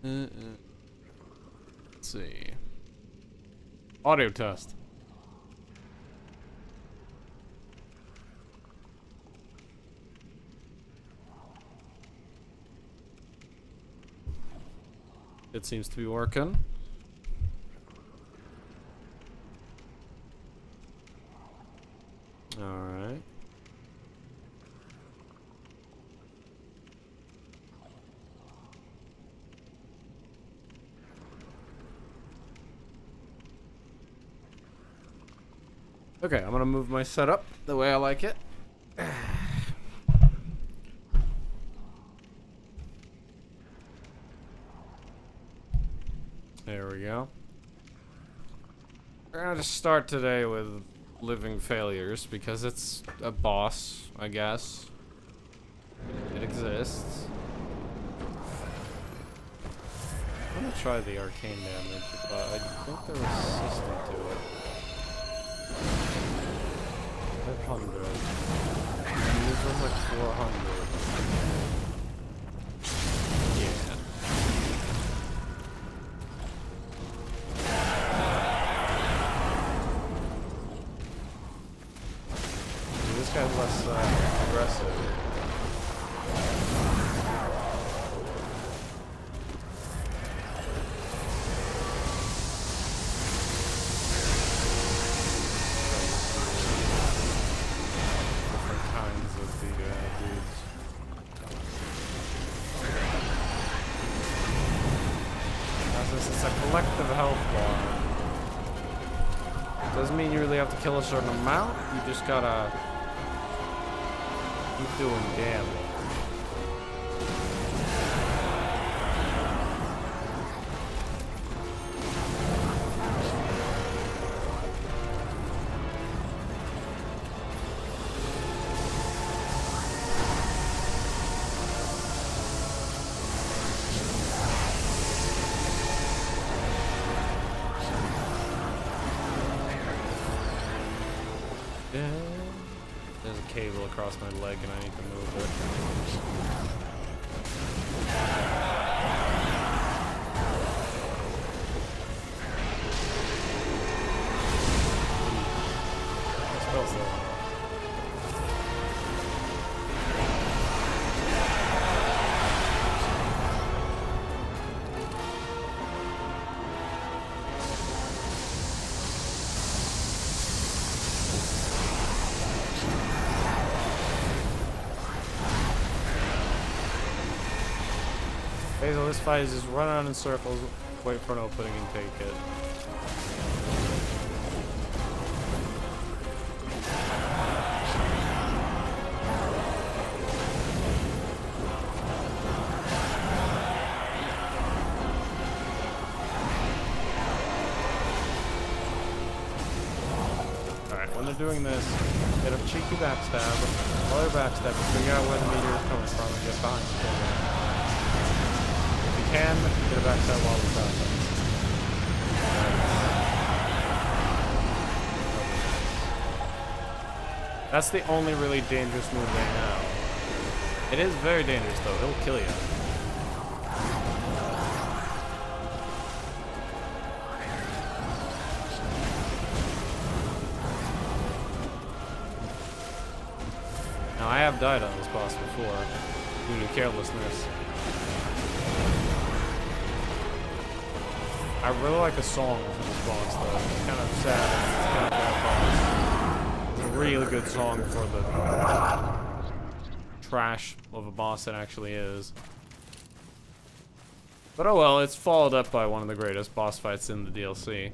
Let's see. Audio test. It seems to be working. Alright. Okay, I'm gonna move my setup the way I like it. There we go. We're gonna just start today with living failures because it's a boss, I guess. It exists. I'm gonna try the arcane damage, but I think they're resistant to it. 500. And this was like 400. Yeah. This guy's less aggressive. It's a collective health bar. Doesn't mean you really have to kill a certain amount, you just gotta keep doing damage. There's a cable across my leg and I need to move it. That spell's low enough. So this fight is just run around in circles, wait for an opening and take it. Alright, when they're doing this, get a cheeky backstab, while they're backstabbing, figure out where the meteor is coming from and get behind the camera. Can get a backstab while it's out. That's the only really dangerous move right now. It is very dangerous though, it'll kill you. Now I have died on this boss before, due to carelessness. I really like the song for this boss though. It's kind of sad. It's kind of bad boss. It's a really good song for the trash of a boss it actually is. But oh well, it's followed up by one of the greatest boss fights in the DLC.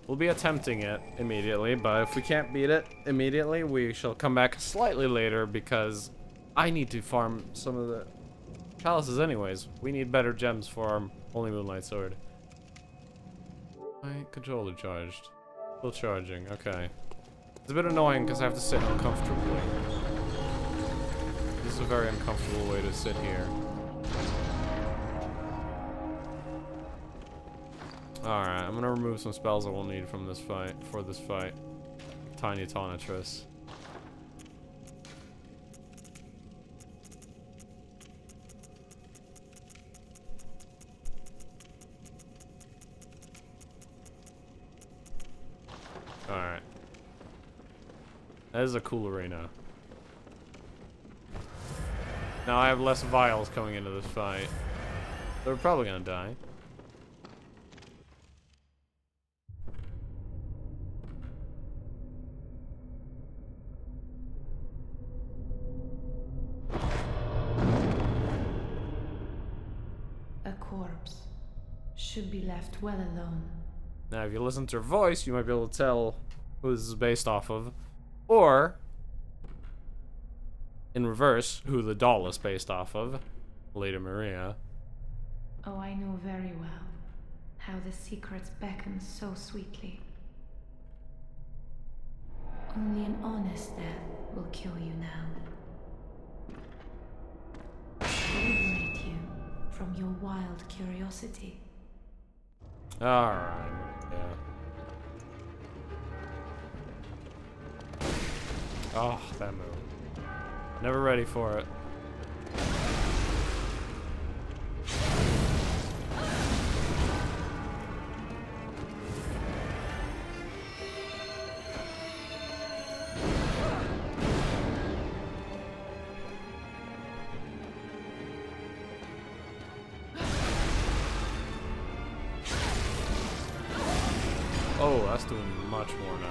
We'll be attempting it immediately, but if we can't beat it immediately, we shall come back slightly later because I need to farm some of the chalices anyways. We need better gems for our Holy Moonlight Sword. My controller charged. Still charging, okay. It's a bit annoying because I have to sit uncomfortably. This is a very uncomfortable way to sit here. Alright, I'm gonna remove some spells I will need from this fight, for this fight. Tiny Tonitrus. That is a cool arena. Now I have less vials coming into this fight. They're probably gonna die. A corpse should be left well alone. Now, if you listen to her voice, you might be able to tell who this is based off of. Or, in reverse, who the doll is based off of. Lady Maria. Oh, I know very well how the secrets beckon so sweetly. Only an honest death will kill you now. Liberate you from your wild curiosity. Alright, yeah. Oh, that move. Never ready for it. Oh, that's doing much more now.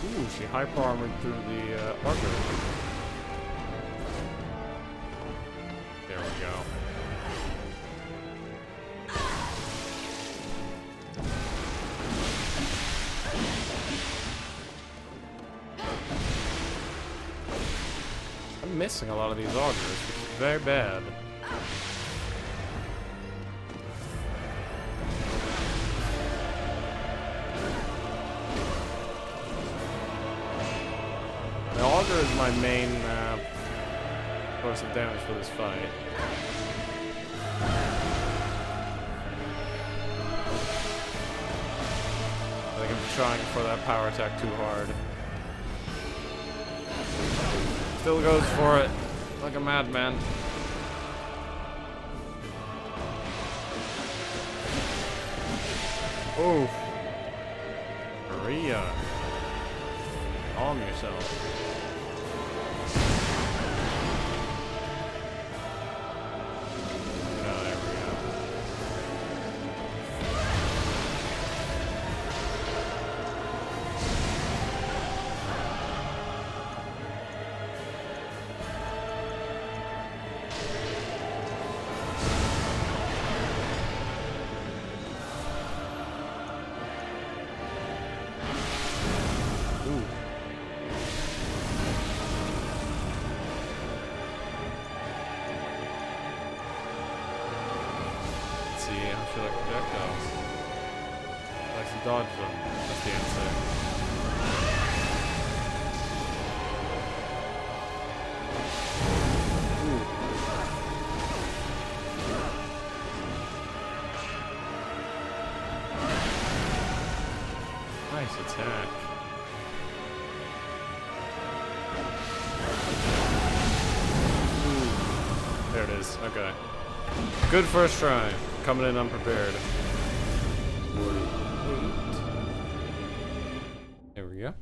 Ooh, she hyper-armored through the armor. There we go. I'm missing a lot of these augers, which is very bad. The auger is my main source of damage for this fight. I think I'm trying for that power attack too hard. Still goes for it like a madman. Oof. Maria. Calm yourself. Oh, there we go. Ooh. Let's see, how should I projectiles? I like to dodge them. That's the answer. Ooh. Nice attack. There it is. Okay. Good first try. Coming in unprepared. There we go.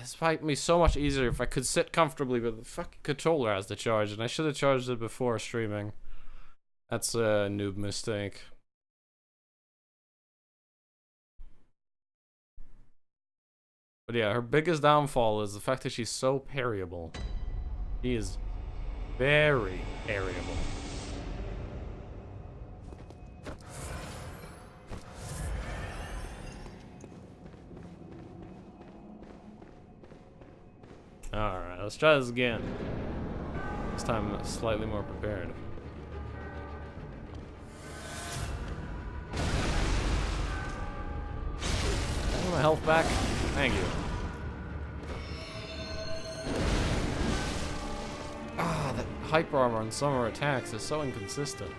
This fight would be so much easier if I could sit comfortably, but the fucking controller has to charge, and I should have charged it before streaming. That's a noob mistake. But yeah, her biggest downfall is the fact that she's so parryable. She is very parryable. Alright, let's try this again. This time I'm slightly more prepared. I want my health back. Thank you. Ah, that hyper armor on some of her attacks is so inconsistent.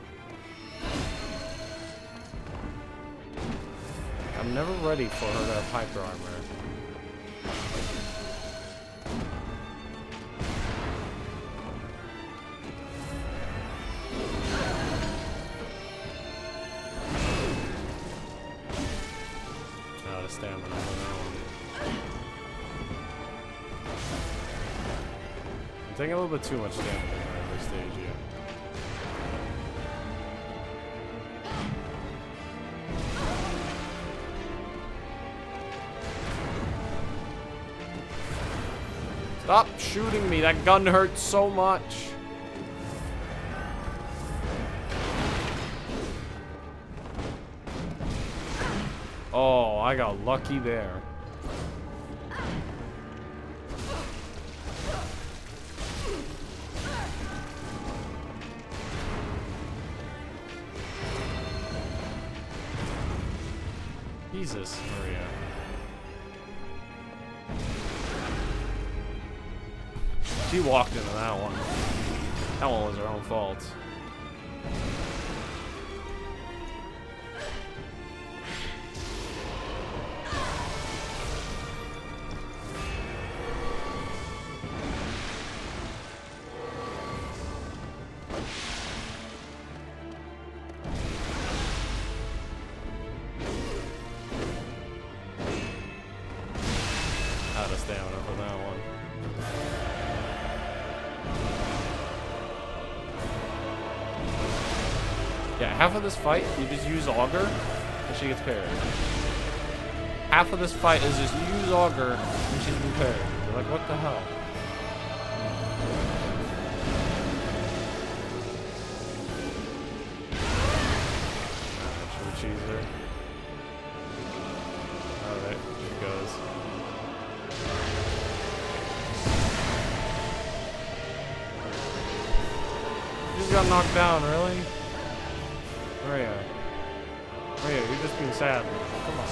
I'm never ready for her to have hyper armor. Out of stamina on that one. I'm taking a little bit too much damage in every stage here. Stop shooting me, that gun hurts so much. Oh, I got lucky there. Jesus, Maria. She walked into that one. That one was her own fault. Out of stamina for that one. Yeah, half of this fight, you just use Augur, and she gets parried. Half of this fight is just you use Augur, and she's been parried. You're like, what the hell? Should we cheese her? Alright, here goes. You just got knocked down, really? Maria. Maria, you're just being sad. Come on.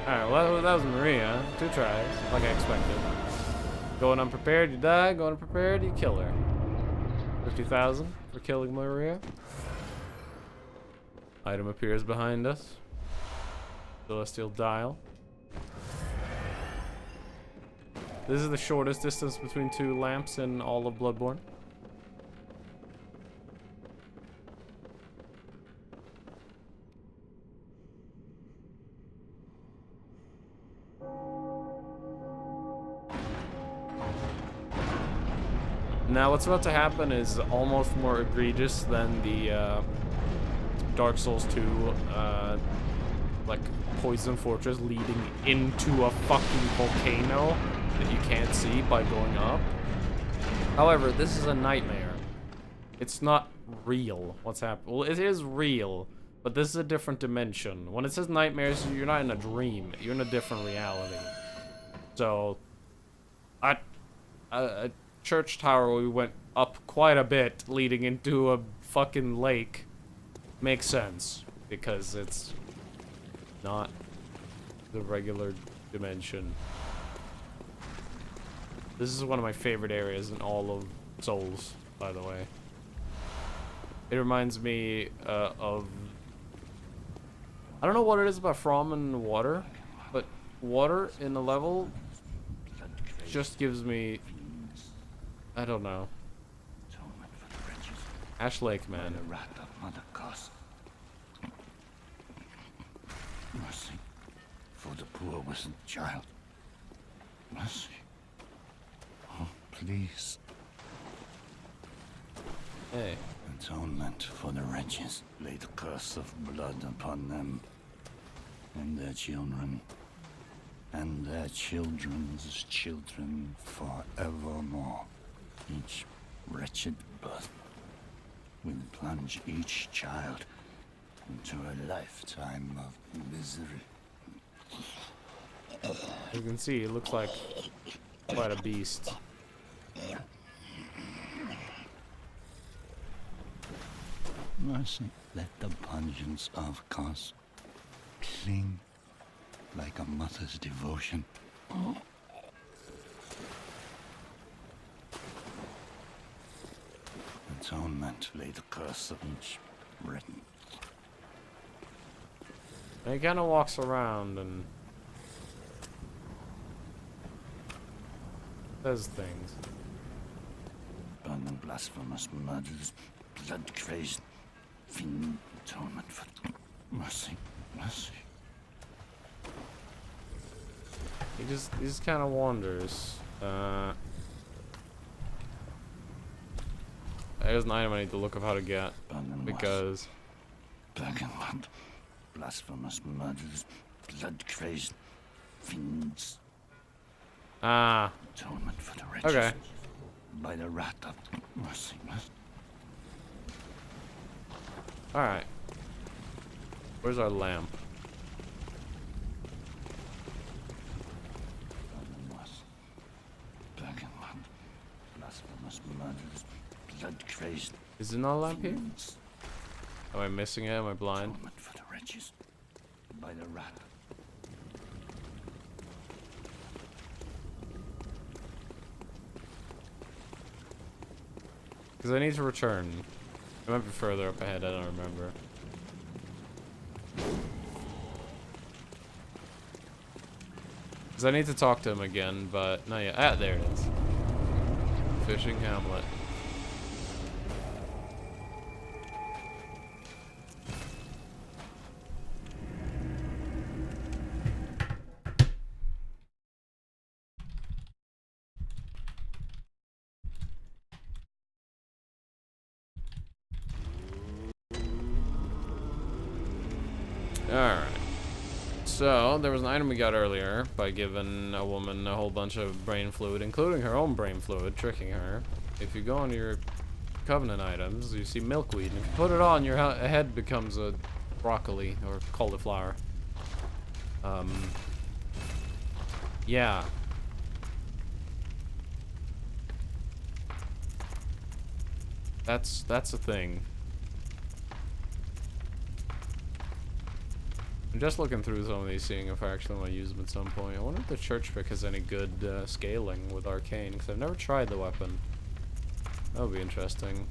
Alright, well, that was Maria. 2 tries, like I expected. Going unprepared, you die. Going unprepared, you kill her. 50,000 for killing Maria. Item appears behind us. Celestial dial. This is the shortest distance between 2 lamps in all of Bloodborne. Now what's about to happen is almost more egregious than the Dark Souls 2 like poison fortress leading into a fucking volcano that you can't see by going up. However, this is a nightmare. It's not real what's happening. Well, it is real, but this is a different dimension. When it says nightmares, you're not in a dream. You're in a different reality. So, a church tower we went up quite a bit leading into a fucking lake makes sense because it's not the regular dimension. This is one of my favorite areas in all of Souls, by the way. It reminds me of... I don't know what it is about From and water, but water in a level just gives me... I don't know. Ash Lake, man. Mercy for the poor innocent child. Mercy. Oh, please. Hey. Atonement for the wretches. Lay the curse of blood upon them and their children and their children's children forevermore. Each wretched birth will plunge each child into a lifetime of misery. You can see, it looks like quite a beast. Mercy, let the pungence of cause cling like a mother's devotion. Atonement, lay the curse of each written. And he kind of walks around and says things. Burn them blasphemous murders, blood-crazed, fiend atonement for mercy, mercy. He just kind of wanders. There's an item I need to look up how to get because Bergenland, blasphemous murders, blood-crazed, fiends. ah, Atonement for the wretches. okay. By the rat of mercy, mercy. All right. Where's our lamp? Bergenland, blasphemous murders, blood-crazed. Is there not a lamp here? fiends. Am I missing it? Am I blind? Atonement for the wretches. By the rat. Because I need to return. It might be further up ahead. I don't remember. Because I need to talk to him again, but not yet. Ah, there it is. Fishing Hamlet. Alright. So, there was an item we got earlier by giving a woman a whole bunch of brain fluid, including her own brain fluid, tricking her. If you go into your Covenant items, you see milkweed, and if you put it on, your head becomes a broccoli or cauliflower. Yeah. That's a thing. I'm just looking through some of these, seeing if I actually want to use them at some point. I wonder if the church pick has any good scaling with Arcane, because I've never tried the weapon. That would be interesting.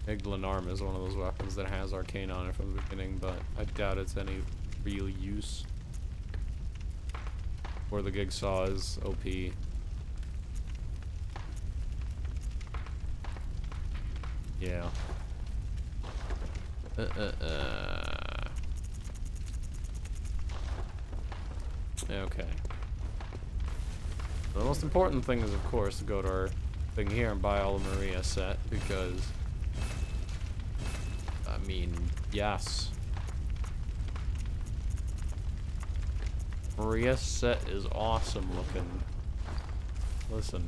Iglan Arm is one of those weapons that has Arcane on it from the beginning, but I doubt it's any real use. Or the Gig Saw is OP. Yeah. Okay. The most important thing is, of course, to go to our thing here and buy all the Maria set, because I mean, yes. Maria set is awesome looking. Listen.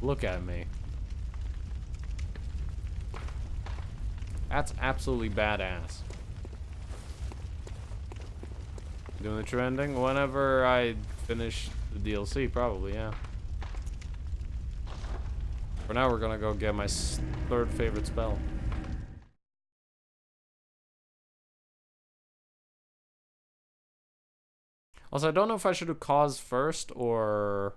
Look at me. That's absolutely badass. Doing the trending whenever I finish the DLC, probably, yeah. For now, we're gonna go get my third favorite spell. Also, I don't know if I should do Cause first or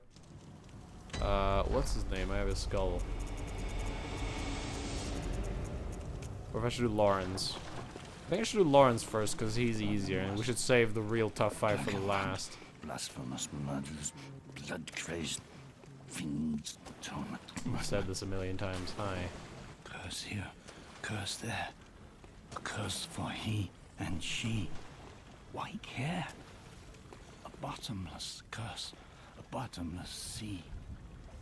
what's his name? I have his skull. Or if I should do Lawrence. I think I should do Lawrence first because he's easier, and we should save the real tough fight for the last. Blasphemous murders, blood-crazed, fiends, atonement. I've said this a million times. Hi. Curse here, curse there. A curse for he and she. Why care? A bottomless curse, a bottomless sea.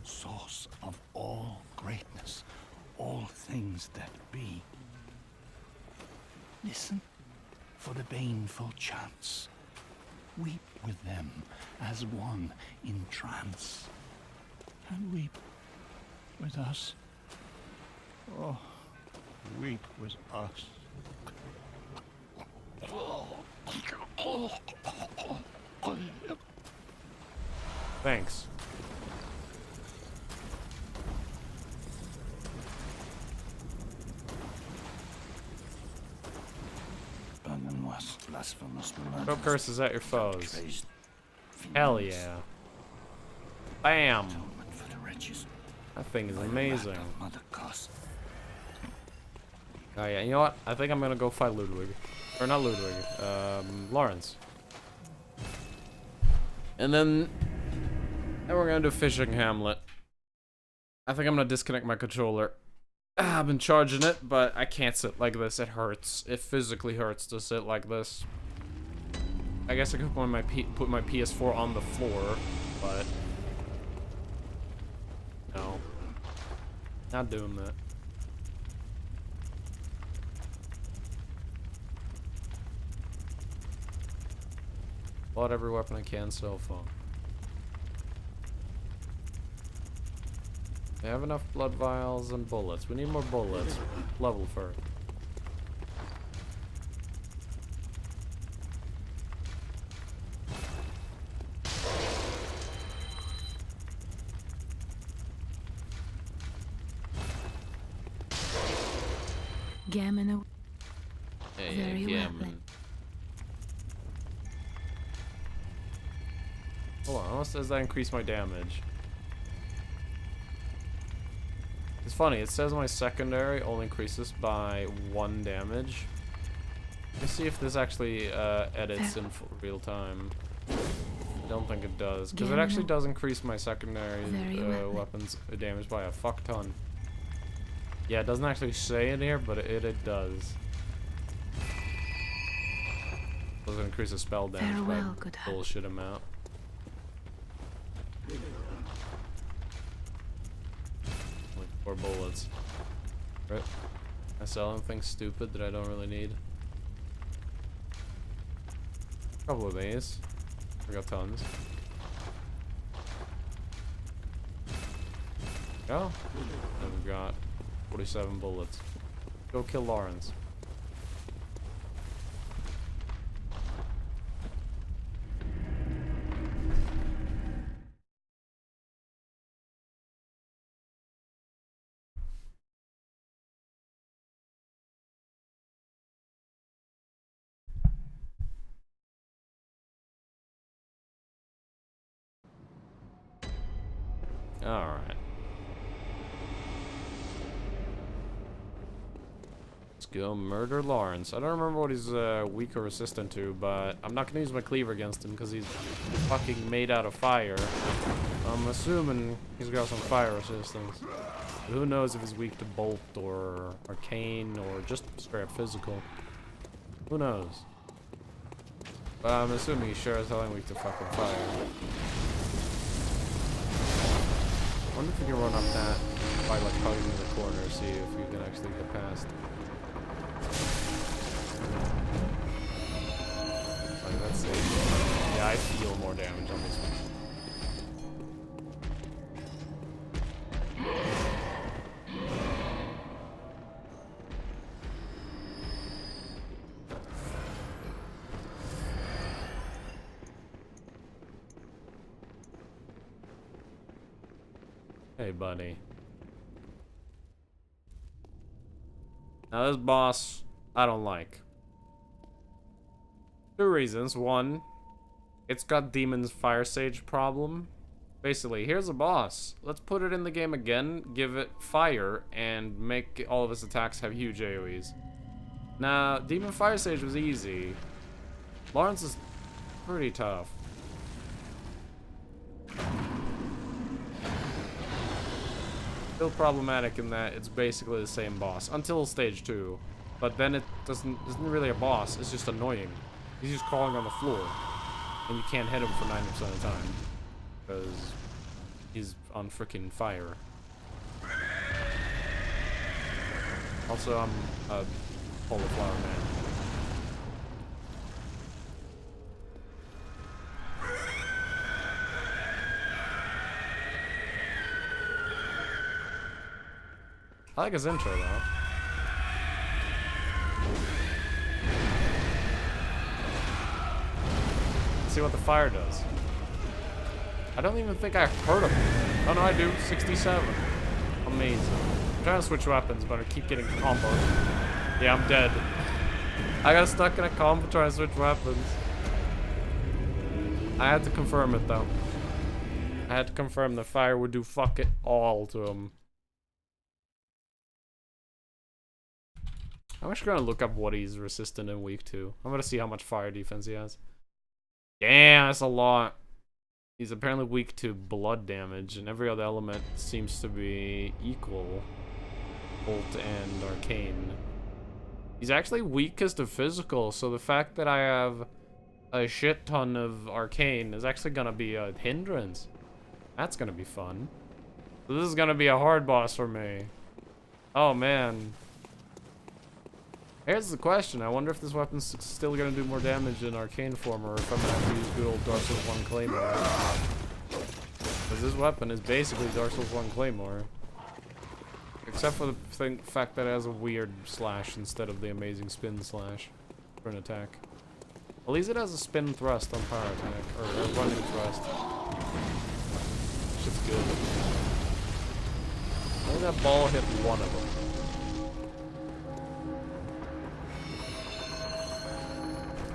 Source of all greatness, all things that be. Listen for the baneful chants. Weep with them as one in trance. And weep with us. Oh, weep with us. Thanks. blasphemous Throw murderers. curses at your foes. Praised Hell fiends. yeah. Bam! Atonement for the wretches. That thing is By the amazing. wrath of Mother Curse. Oh yeah, you know what? I think I'm gonna go fight Ludwig. Or not Ludwig, Lawrence. And then we're gonna do Fishing Hamlet. I think I'm gonna disconnect my controller. I've been charging it, but I can't sit like this. It hurts. It physically hurts to sit like this. I guess I could put my PS4 on the floor, but no, not doing that. Bought every weapon I can, cell phone. We have enough blood vials and bullets. We need more bullets. Level first. Gammon. Hey, Very well gammon. then. Hold on, unless does that increase my damage? It's funny, it says my secondary only increases by 1 damage. Let's see if this actually edits in real time. I don't think it does, because it actually does increase my secondary weapons damage by a fuck ton. Yeah, it doesn't actually say in here, but it does. Doesn't increase the spell damage by a bullshit amount. Like 4 bullets. Right. I sell anything stupid that I don't really need. A couple of these. We got tons. Go. And we've got 47 bullets. Go kill Lawrence. Alright. Let's go murder Lawrence. I don't remember what he's weak or resistant to, but I'm not gonna use my cleaver against him because he's fucking made out of fire. I'm assuming he's got some fire resistance. But who knows if he's weak to bolt or arcane or just straight up physical. Who knows? But I'm assuming he's sure as hell ain't weak to fucking fire. I wonder if we can run up that by like hugging the corner, see if we can actually get past. Like, let's see. Yeah, I feel more damage on this one. Hey, buddy. Now, this boss, I don't like. 2 reasons. 1, it's got Demon's Fire Sage problem. Basically, here's a boss. Let's put it in the game again, give it fire, and make all of its attacks have huge AoEs. Now, Demon Fire Sage was easy. Lawrence is pretty tough. Still problematic in that it's basically the same boss until stage 2, but then it isn't really a boss. It's just annoying. He's just crawling on the floor, and you can't hit him for 90% of the time because he's on freaking fire. Also, I'm a cauliflower man. I like his intro, though. Let's see what the fire does. I don't even think I heard him. Oh, no, I do. 67. Amazing. I'm trying to switch weapons, but I keep getting combos. Yeah, I'm dead. I got stuck in a combo trying to switch weapons. I had to confirm it though. I had to confirm the fire would do fuck it all to him. I'm actually gonna look up what he's resistant and weak to. I'm gonna see how much fire defense he has. Damn, that's a lot. He's apparently weak to blood damage, and every other element seems to be equal. Bolt and Arcane. He's actually weakest to physical, so the fact that I have a shit ton of Arcane is actually gonna be a hindrance. That's gonna be fun. So this is gonna be a hard boss for me. Oh man. Here's the question. I wonder if this weapon's still gonna do more damage in Arcane form, or if I'm gonna have to use good old Dark Souls 1 Claymore. Because this weapon is basically Dark Souls 1 Claymore. Except for the fact that it has a weird slash instead of the amazing spin slash for an attack. At least it has a spin thrust on power attack, or a running thrust. Shit's good. Only that ball hit one of them.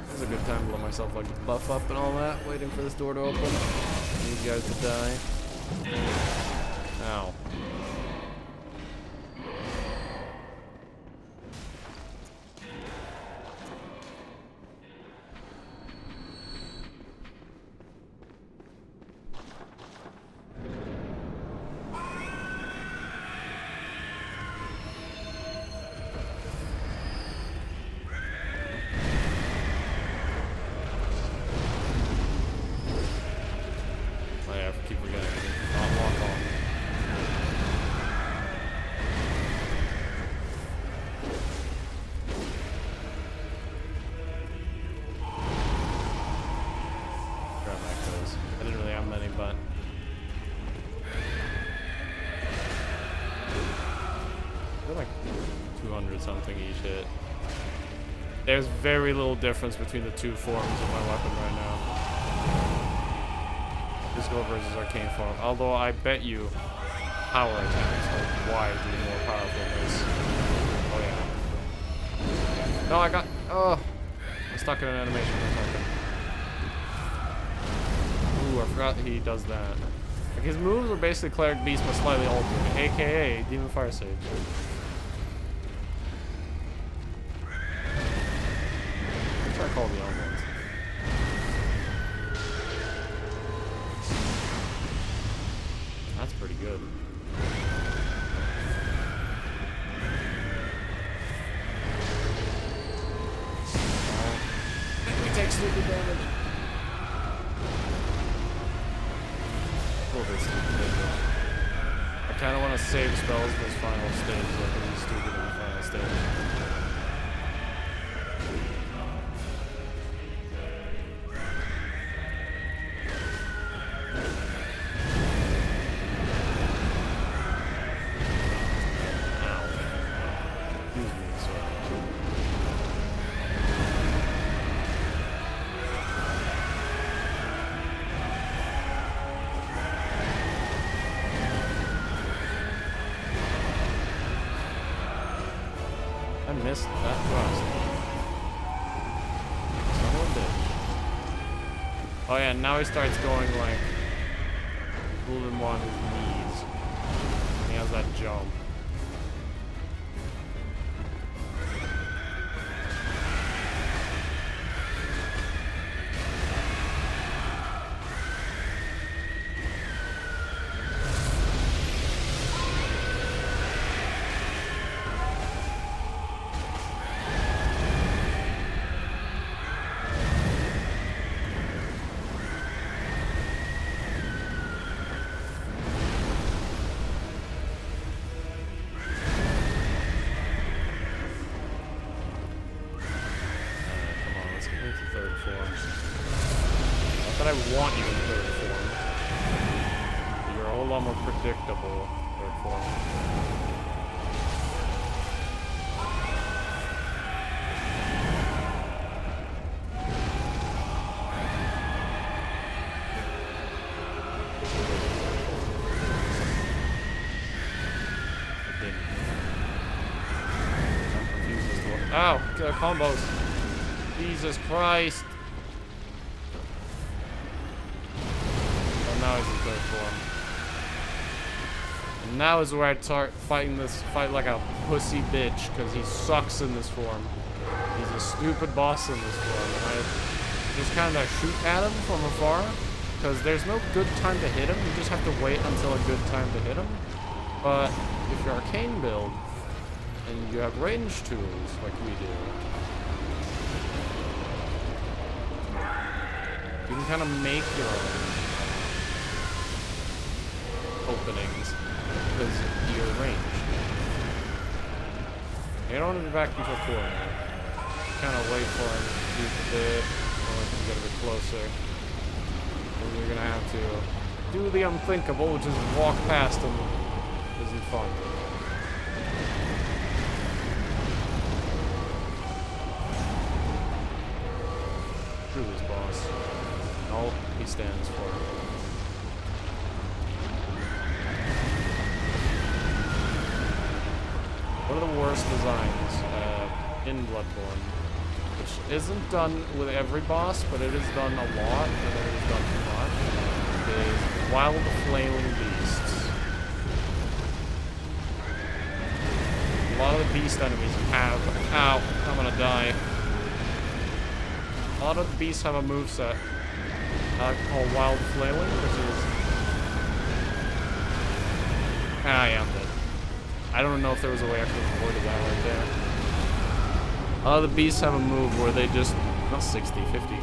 This is a good time to let myself like buff up and all that, waiting for this door to open. I need you guys to die. Ow. There's very little difference between the two forms of my weapon right now. Physical versus Arcane form. Although I bet you power attacks are widely more powerful than this. Oh yeah. No, I got... Oh! I'm stuck in an animation or something. Ooh, I forgot he does that. Like his moves are basically Cleric Beast but slightly altered. AKA Demon Fire Sage. Call the old ones. That's pretty good. We take stupid damage. A little bit stupid damage. I kind of want to save spells for this final stage, so I can be stupid in the final stage. Missed that thrust. Someone did. Oh yeah, now he starts going like a little bit more on his knees. He has that jump. I want you in third form. You're a whole lot more predictable third form. I'm confused as to what. Ow! Combos! Jesus Christ. Oh, now he's in third form. And now is where I start fighting this fight like a pussy bitch, because he sucks in this form. He's a stupid boss in this form. And I just kind of shoot at him from afar, because there's no good time to hit him. You just have to wait until a good time to hit him. But if you're Arcane build, and you have range tools like we do, you can kind of make your own openings because you're ranged. You don't want to be back into a corner. You kind of wait for him to creep a bit, or if you get a bit closer. Then you're gonna have to do the unthinkable, which is walk past him. Isn't fun. Screw this boss. All he stands for. One of the worst designs in Bloodborne, which isn't done with every boss, but it is done a lot, and it is done too much, is wild flailing beasts. A lot of the beast enemies have... Ow, I'm gonna die. A lot of the beasts have a moveset called Wild Flailing, which is... Ah, yeah, I'm dead. I don't know if there was a way I could have avoided that right there. A lot of the beasts have a move where they just... Not 60, 50.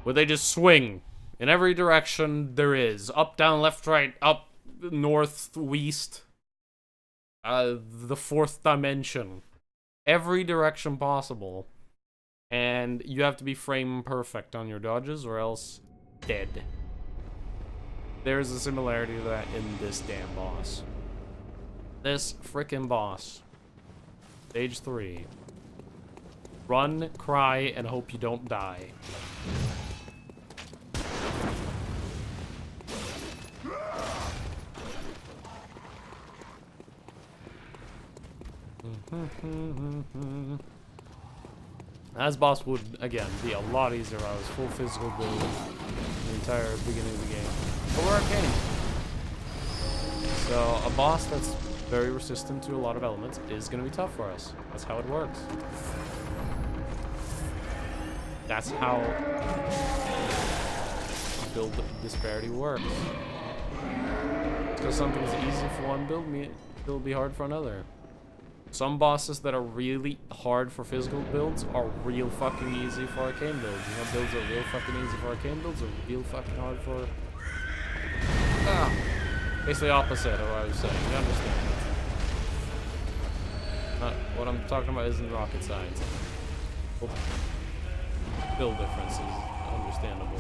Where they just swing in every direction there is. Up, down, left, right, up, north, west. The fourth dimension. Every direction possible. And you have to be frame perfect on your dodges or else dead. There's a similarity to that in this damn boss. This frickin' boss. Stage 3. Run, cry, and hope you don't die. As boss would, again, be a lot easier if I was full physical build the entire beginning of the game. But we're Arcane. So, a boss that's very resistant to a lot of elements is going to be tough for us. That's how it works. That's how build disparity works. Because something's easy for one build, it'll be hard for another. Some bosses that are really hard for physical builds are real fucking easy for Arcane builds. You know, builds are real fucking easy for Arcane builds are real fucking hard for... Basically opposite of what I was saying. You understand? What I'm talking about isn't rocket science. Build difference is understandable.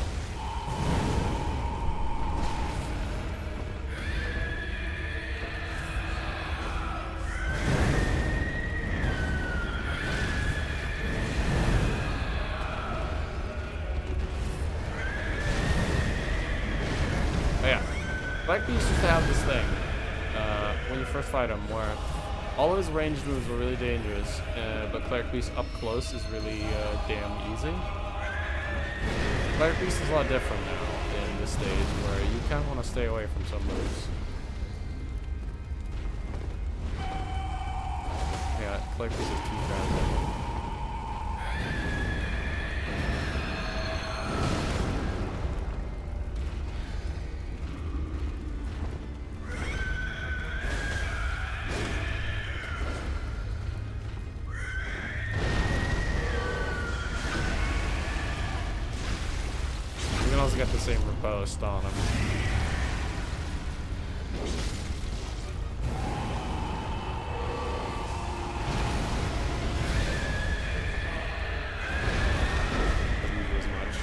Black Beast used to have this thing, when you first fight him, where all of his ranged moves were really dangerous, but Cleric Beast up close is really damn easy. Cleric Beast is a lot different now in this stage, where you kind of want to stay away from some moves. Yeah, Cleric Beast is too bad. Get the same riposte on him. Doesn't do as much.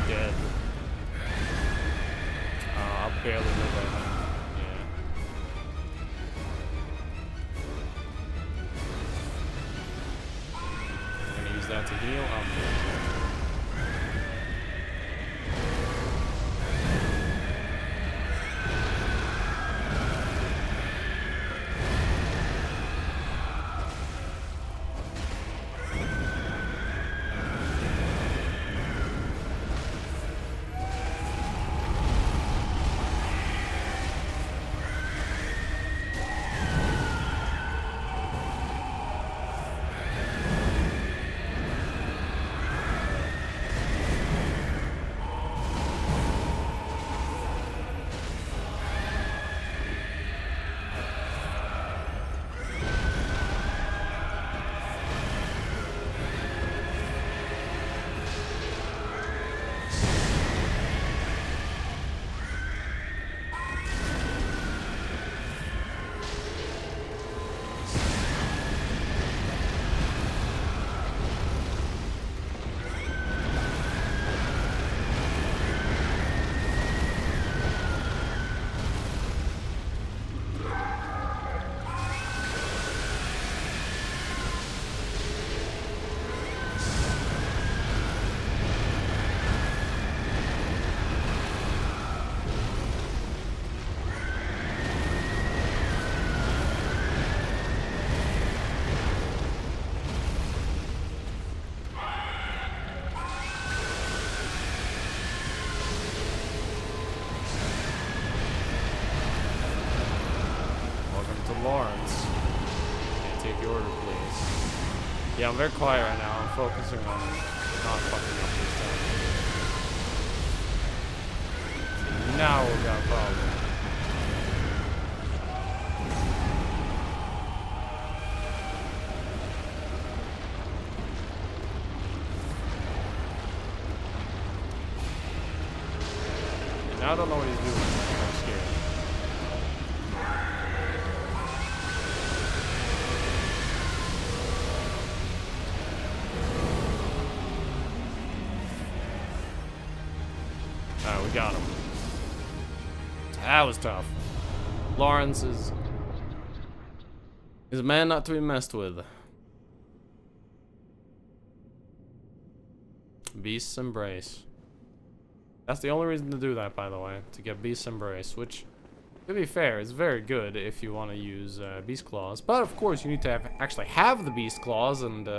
dead. I'll barely live, I think. Yeah. I'm gonna use that to heal. Lawrence. Can I take your order, please? Yeah, I'm very quiet right now. I'm focusing on not fucking up this time. Now we got a problem. And I don't know what he's doing. I'm scared. Alright, we got him. That was tough. Lawrence is a man not to be messed with. Beast's Embrace. That's the only reason to do that, by the way, to get Beast's Embrace, which, to be fair, is very good if you want to use Beast Claws. But of course, you need to actually have the Beast Claws, and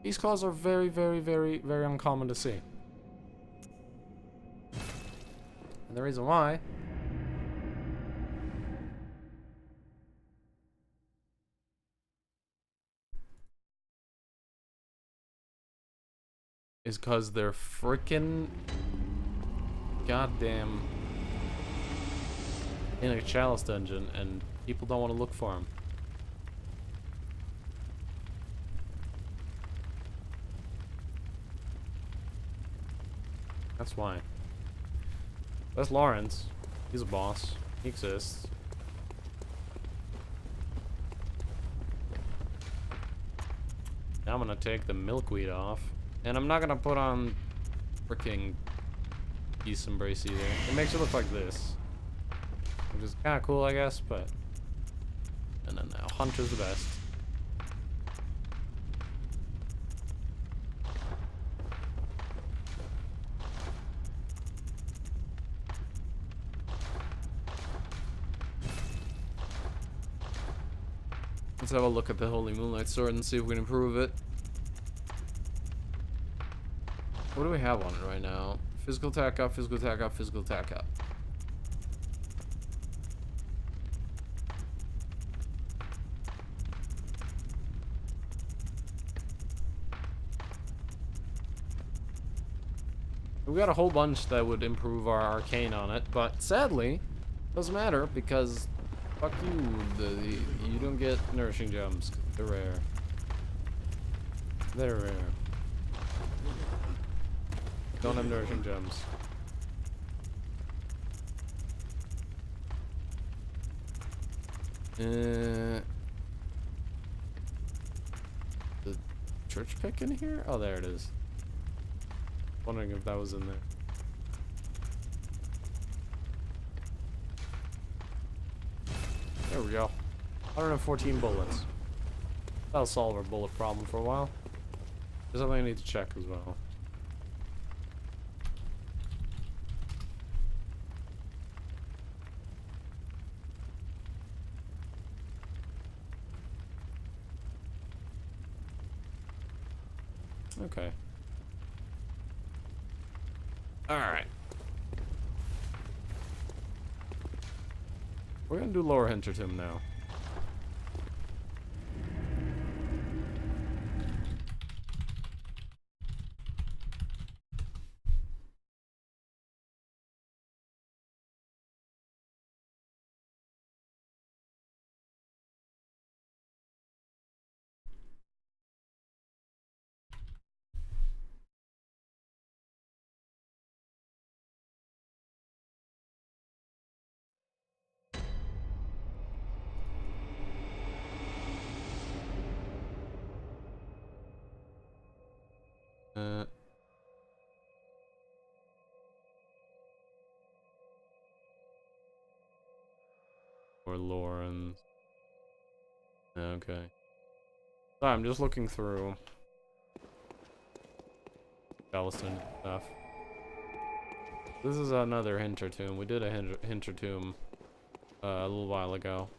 Beast Claws are very, very, very, very uncommon to see. And the reason why is because they're freaking goddamn in a Chalice dungeon and people don't want to look for them. That's why. That's Lawrence. He's a boss. He exists. Now I'm gonna take the milkweed off. And I'm not gonna put on freaking Beast Embrace either. It makes it look like this. Which is kinda cool, I guess, but... And then now, Hunter's the best. Let's have a look at the Holy Moonlight Sword and see if we can improve it. What do we have on it right now? Physical attack up, physical attack up, physical attack up. We got a whole bunch that would improve our arcane on it, but sadly, doesn't matter because fuck you. You don't get nourishing gems. They're rare. They're rare. Don't have nourishing gems. The church pick in here? Oh, there it is. Wondering if that was in there. There we go. 114 bullets. That'll solve our bullet problem for a while. There's something I need to check as well. Okay. Alright. We're gonna do Lower Hinterton now. Or Lauren. Okay. Sorry, I'm just looking through Palestine stuff. This is another Hintertomb. We did a Hintertomb a little while ago.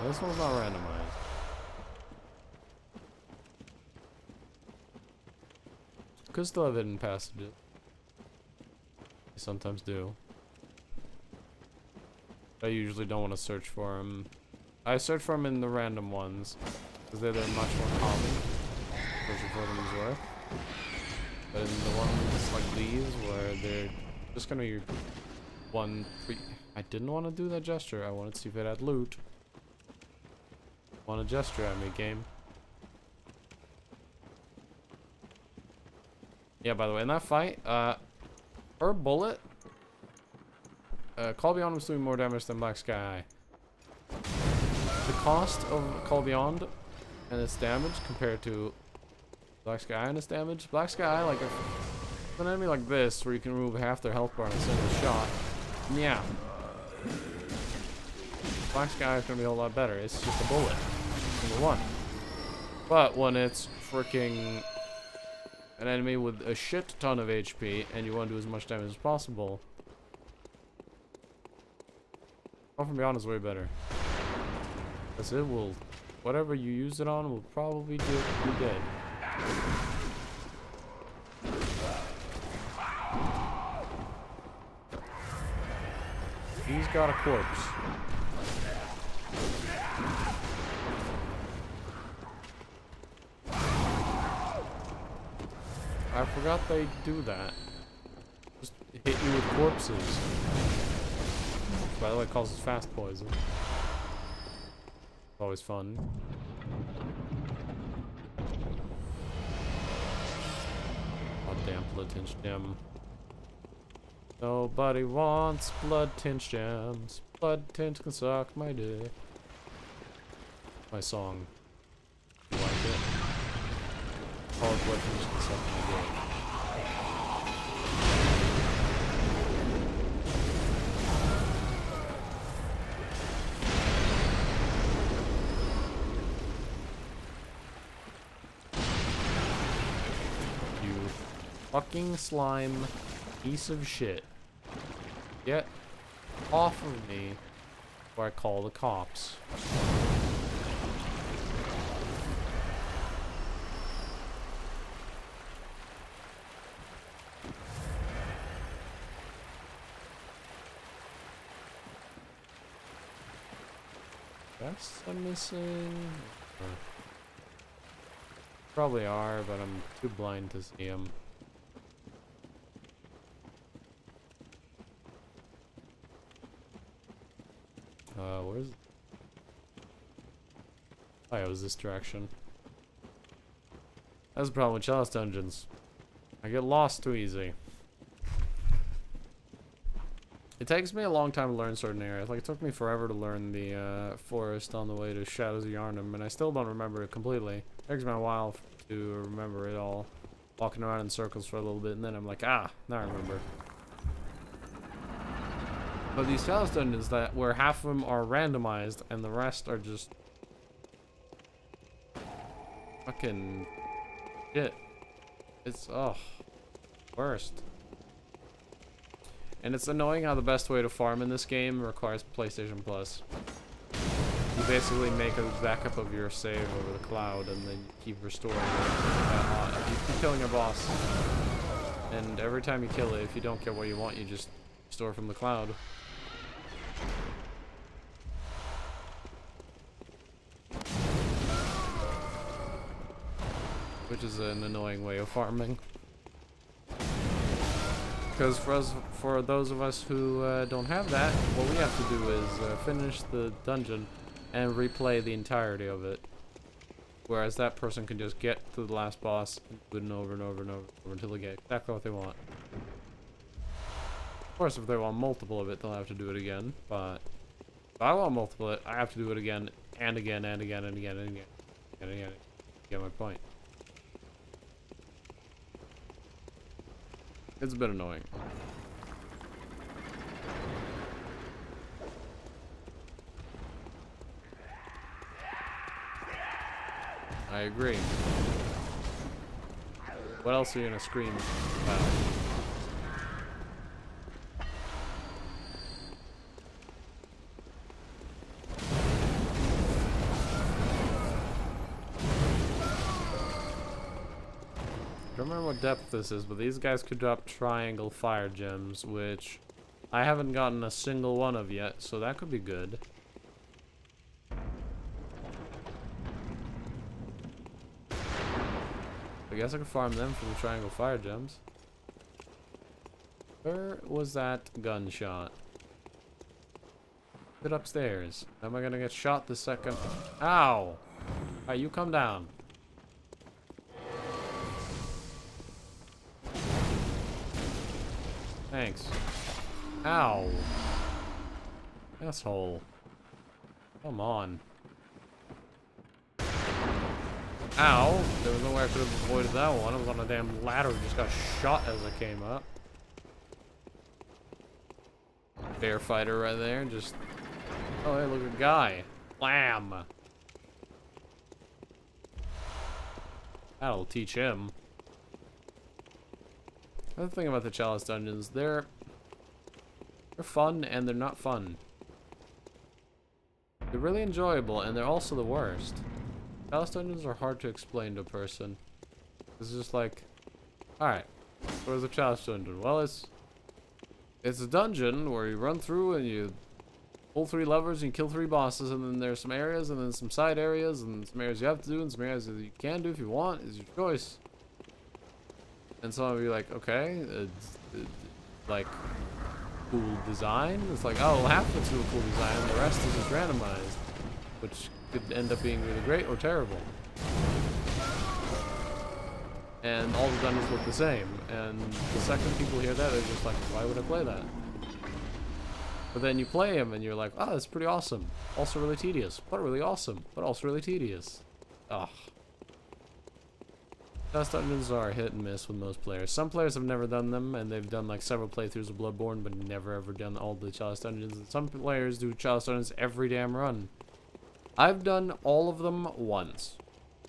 This one's not randomized. Could still have hidden passages. I sometimes do. I usually don't want to search for them. I search for them in the random ones because they're much more common. Searching for them is worth. But in the ones like these where they're just gonna be one pre. I didn't want to do that gesture. I wanted to see if it had loot. Want a gesture at me, game. Yeah, by the way, in that fight, per bullet, Call Beyond was doing more damage than Black Sky. The cost of Call Beyond and its damage compared to Black Sky and its damage. Black Sky, like if an enemy like this, where you can remove half their health bar in a single shot, yeah. Black Sky is gonna be a lot better. It's just a bullet. Number one. But when it's freaking an enemy with a shit ton of HP and you want to do as much damage as possible, Call from Beyond is way better. Because it will, whatever you use it on will probably be dead. He's got a corpse. I forgot they do that. Just hit you with corpses. By the way, it causes fast poison. Always fun. Oh damn, blood tinge gem. Nobody wants blood tinge gems. Blood tinge can suck my dick. My song. You like it? Called blood tinge can suck my dick. Fucking slime piece of shit. Get off of me before I call the cops. Guess I'm missing. Probably are, but I'm too blind to see them. Where's... Oh, yeah, it was this direction. That's the problem with Chalice dungeons. I get lost too easy. It takes me a long time to learn certain areas. Like, it took me forever to learn the forest on the way to Shadows of Yharnam, and I still don't remember it completely. It takes me a while to remember it all. Walking around in circles for a little bit, and then I'm like, ah, now I remember. But these Chalice dungeons where half of them are randomized and the rest are just fucking shit. It's worst. And it's annoying how the best way to farm in this game requires PlayStation Plus. You basically make a backup of your save over the cloud, and then you keep restoring it. You keep killing a boss, and every time you kill it, if you don't get what you want, you just restore from the cloud. Which is an annoying way of farming. Because for those of us who don't have that, what we have to do is finish the dungeon and replay the entirety of it. Whereas that person can just get to the last boss and do it over and over and over until they get exactly what they want. Of course, if they want multiple of it, they'll have to do it again. But if I want multiple of it, I have to do it again and again and again and again and again and again. You get my point. It's a bit annoying. I agree. What else are you gonna scream about? I don't remember what depth this is, but these guys could drop triangle fire gems, which I haven't gotten a single one of yet, so that could be good. I guess I could farm them for the triangle fire gems. Where was that gunshot? Get upstairs. Am I gonna get shot the second? Ow! Alright, you come down. Thanks. Ow. Asshole. Come on. Ow. There was no way I could have avoided that one. I was on a damn ladder and just got shot as I came up. Bear fighter right there. Just... Oh, hey, look at the guy. Blam. That'll teach him. Another thing about the Chalice dungeons, they're fun and they're not fun. They're really enjoyable and they're also the worst. Chalice dungeons are hard to explain to a person. It's just like, alright, what is a Chalice dungeon? Well, it's a dungeon where you run through and you pull 3 levers and you kill 3 bosses, and then there's some areas and then some side areas and some areas you have to do and some areas that you can do if you want. It's your choice. And some of you are like, okay, it's like cool design. It's like, oh, well, half of it's really cool design, and the rest is just randomized, which could end up being really great or terrible. And all the dungeons look the same. And the second people hear that, they're just like, why would I play that? But then you play them, and you're like, oh, that's pretty awesome. Also really tedious, but really awesome, but also really tedious. Ugh. Chalice dungeons are hit and miss with most players. Some players have never done them, and they've done like several playthroughs of Bloodborne, but never ever done all the Chalice dungeons. And some players do Chalice dungeons every damn run. I've done all of them once.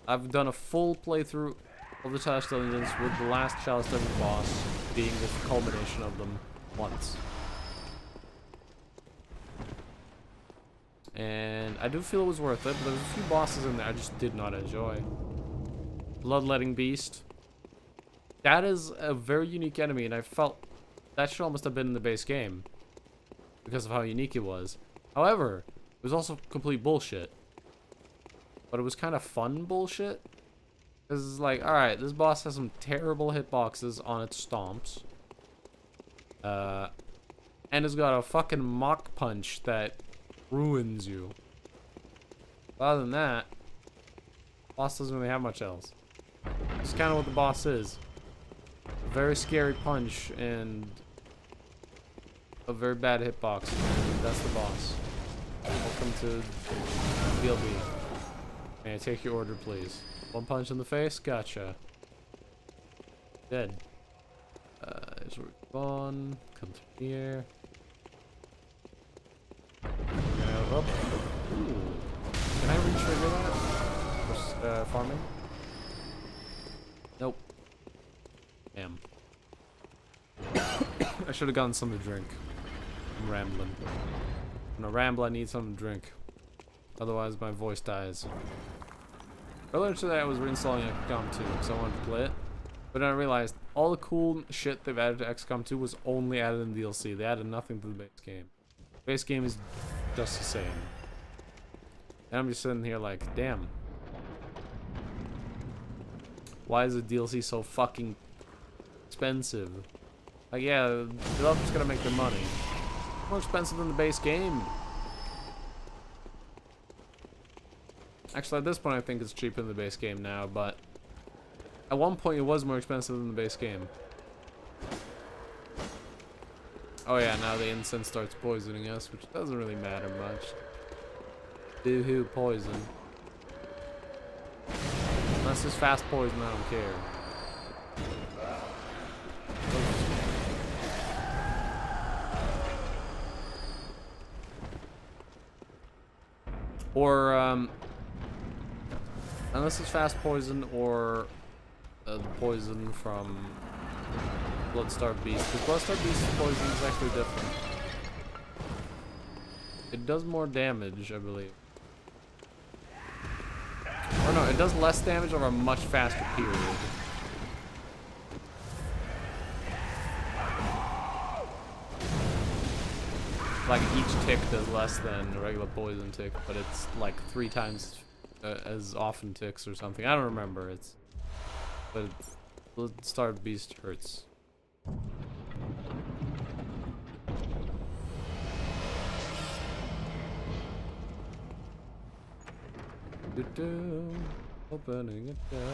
I've done a full playthrough of the Chalice dungeons with the last Chalice dungeon boss being the culmination of them once. And I do feel it was worth it, but there's a few bosses in there I just did not enjoy. Bloodletting Beast. That is a very unique enemy, and I felt that should almost have been in the base game because of how unique it was. However, it was also complete bullshit. But it was kind of fun bullshit. Because it's like, alright, this boss has some terrible hitboxes on its stomps. And it's got a fucking mock punch that ruins you. Other than that, Boss doesn't really have much else. It's kind of what the boss is. A very scary punch and a very bad hitbox. And that's the boss. Welcome to BLB. May I take your order, please? One punch in the face? Gotcha. Dead. Here's where we're going. Come through here. Up. Ooh. Can I re-trigger that? Farming? Nope. Damn. I should have gotten something to drink. I'm rambling. When I ramble, I need something to drink. Otherwise, my voice dies. Earlier today, I was reinstalling XCOM 2 because I wanted to play it. But then I realized all the cool shit they've added to XCOM 2 was only added in DLC. They added nothing to the base game. The base game is just the same. And I'm just sitting here like, damn. Why is the DLC so fucking expensive? Like, yeah, the developers gotta make their money. More expensive than the base game. Actually, at this point, I think it's cheaper than the base game now, but at one point, it was more expensive than the base game. Oh yeah, now the incense starts poisoning us, which doesn't really matter much. Boo-hoo, poison. Unless it's fast poison, I don't care. Or, unless it's fast poison or the poison from Bloodstarved Beast. Because Bloodstarved Beast's poison is actually different. It does more damage, I believe. Or no, it does less damage over a much faster period. Like each tick does less than a regular poison tick, but it's like 3 times as often ticks or something. I don't remember. But Bloodstarved Beast hurts. Opening a chest.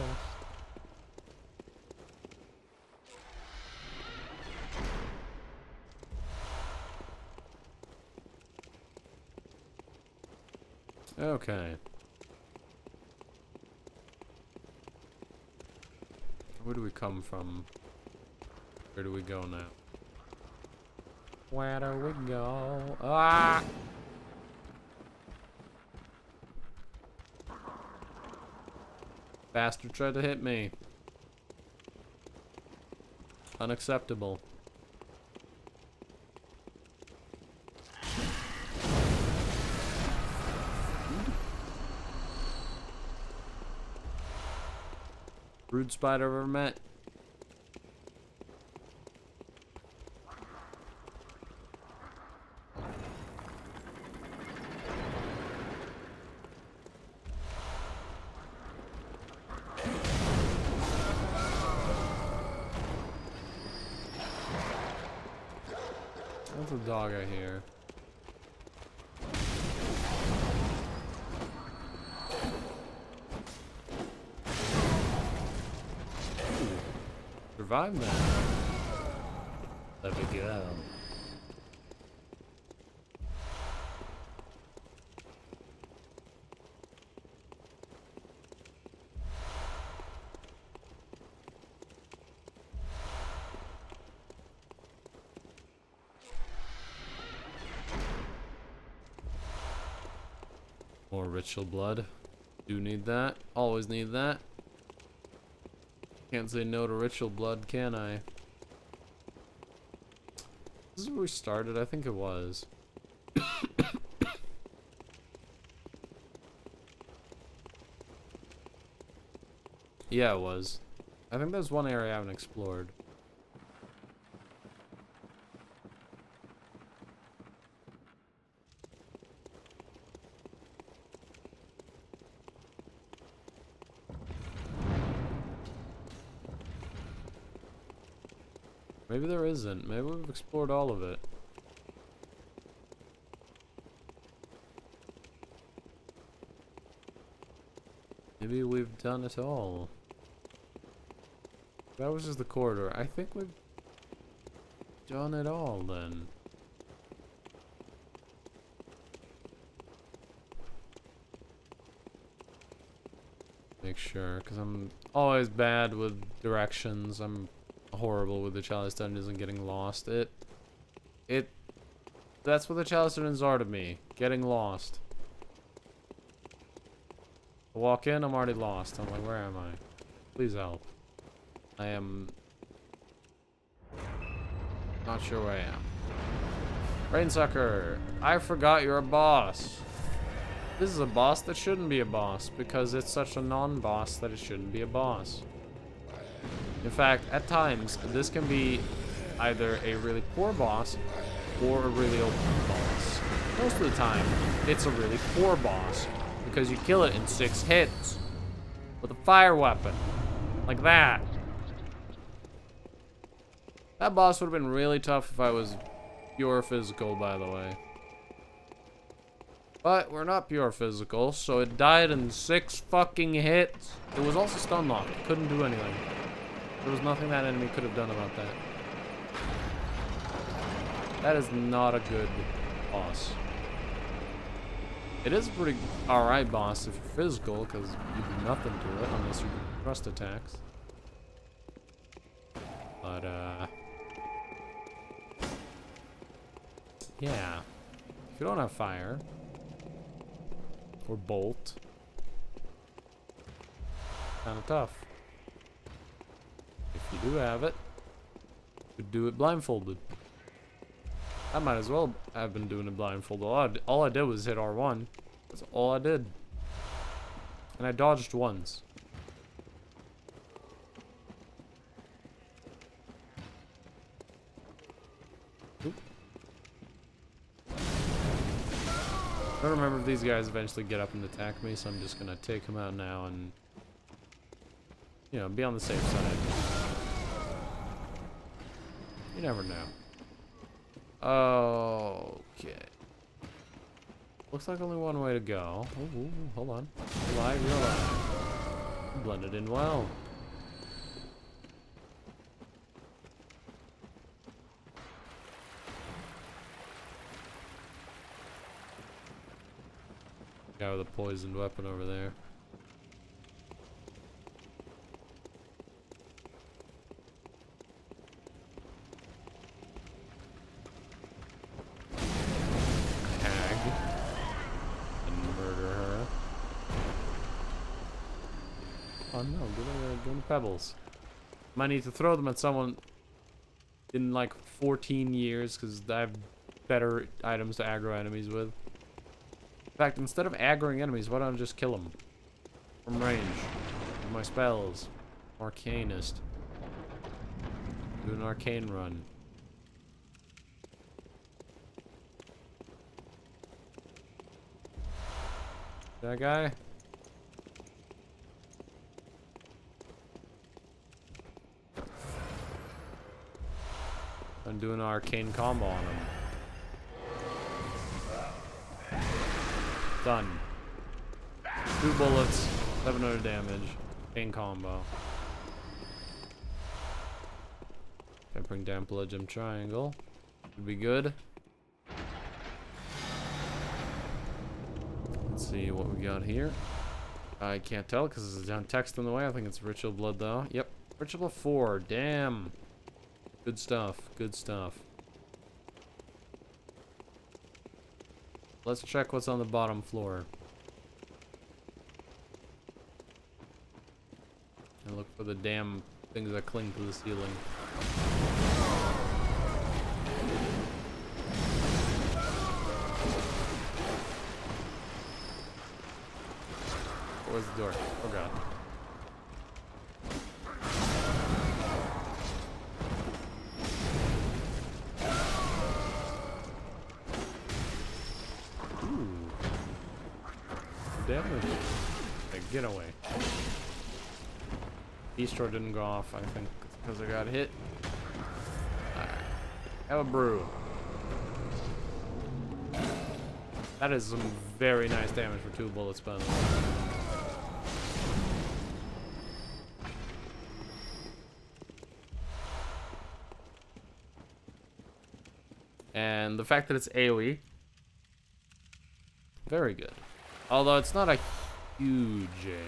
Okay. Where do we come from? Where do we go now? Where do we go? Ah! Bastard tried to hit me. Unacceptable. Rude spider I've ever met. That's a dog I hear. Survive that. Let me go. More ritual blood. Do need that. Always need that. Can't say no to ritual blood, can I? This is where we started, I think it was. Yeah, it was. I think there's one area I haven't explored. Maybe there isn't. Maybe we've explored all of it. Maybe maybe we've done it all. That was just the corridor. I think we've done it all then. Make sure, because I'm always bad with directions. I'm horrible with the Chalice dungeons and getting lost. That's what the Chalice dungeons are to me. Getting lost. I walk in, I'm already lost. I'm like, where am I? Please help. I am not sure where I am. Rainsucker, I forgot you're a boss. This is a boss that shouldn't be a boss because it's such a non-boss that it shouldn't be a boss. In fact, at times, this can be either a really poor boss or a really OP boss. Most of the time, it's a really poor boss because you kill it in 6 hits with a fire weapon. Like that. That boss would have been really tough if I was pure physical, by the way. But we're not pure physical, so it died in 6 fucking hits. It was also stun locked. Couldn't do anything. There was nothing that enemy could have done about that. That is not a good boss. It is a pretty alright boss if you're physical, because you do nothing to it unless you do thrust attacks. But, yeah. If you don't have fire, or bolt, kind of tough. If you do have it, you could do it blindfolded. I might as well have been doing it blindfolded. All I did was hit R1. That's all I did. And I dodged once. Oop. I don't remember if these guys eventually get up and attack me, so I'm just gonna take them out now and, you know, be on the safe side. You never know. Okay. Looks like only one way to go. Ooh, hold on. You're alive, you're alive. Blended in well. Guy with a poisoned weapon over there. Oh no, give them pebbles. Might need to throw them at someone in like 14 years because I have better items to aggro enemies with. In fact, instead of aggroing enemies, why don't I just kill them? From range. With my spells. Arcanist. Do an arcane run. That guy? I'm doing an arcane combo on him. Done. 2 bullets, 700 damage. Arcane combo. If I bring down Palladium Triangle, would be good. Let's see what we got here. I can't tell because there's text in the way. I think it's Ritual Blood though. Yep. Ritual 4. Damn. Good stuff. Good stuff. Let's check what's on the bottom floor. And look for the damn things that cling to the ceiling. Where's the door? Oh god. Damage. Okay, get away. Eastro didn't go off, I think, because I got hit. Alright. Have a brew. That is some very nice damage for 2 bullets, by the way. And the fact that it's AoE, very good. Although it's not a huge AoE.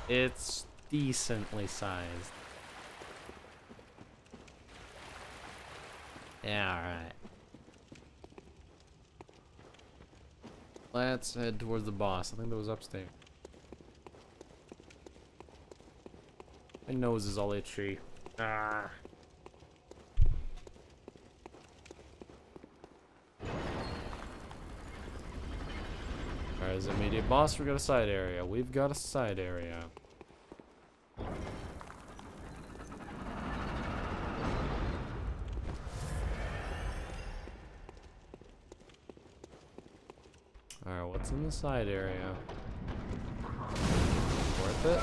It's decently sized. Yeah, alright. Let's head towards the boss. I think that was upstairs. My nose is all itchy. Ah. Alright, is it immediate boss? We got a side area. We've got a side area. Alright, what's in the side area? Worth it?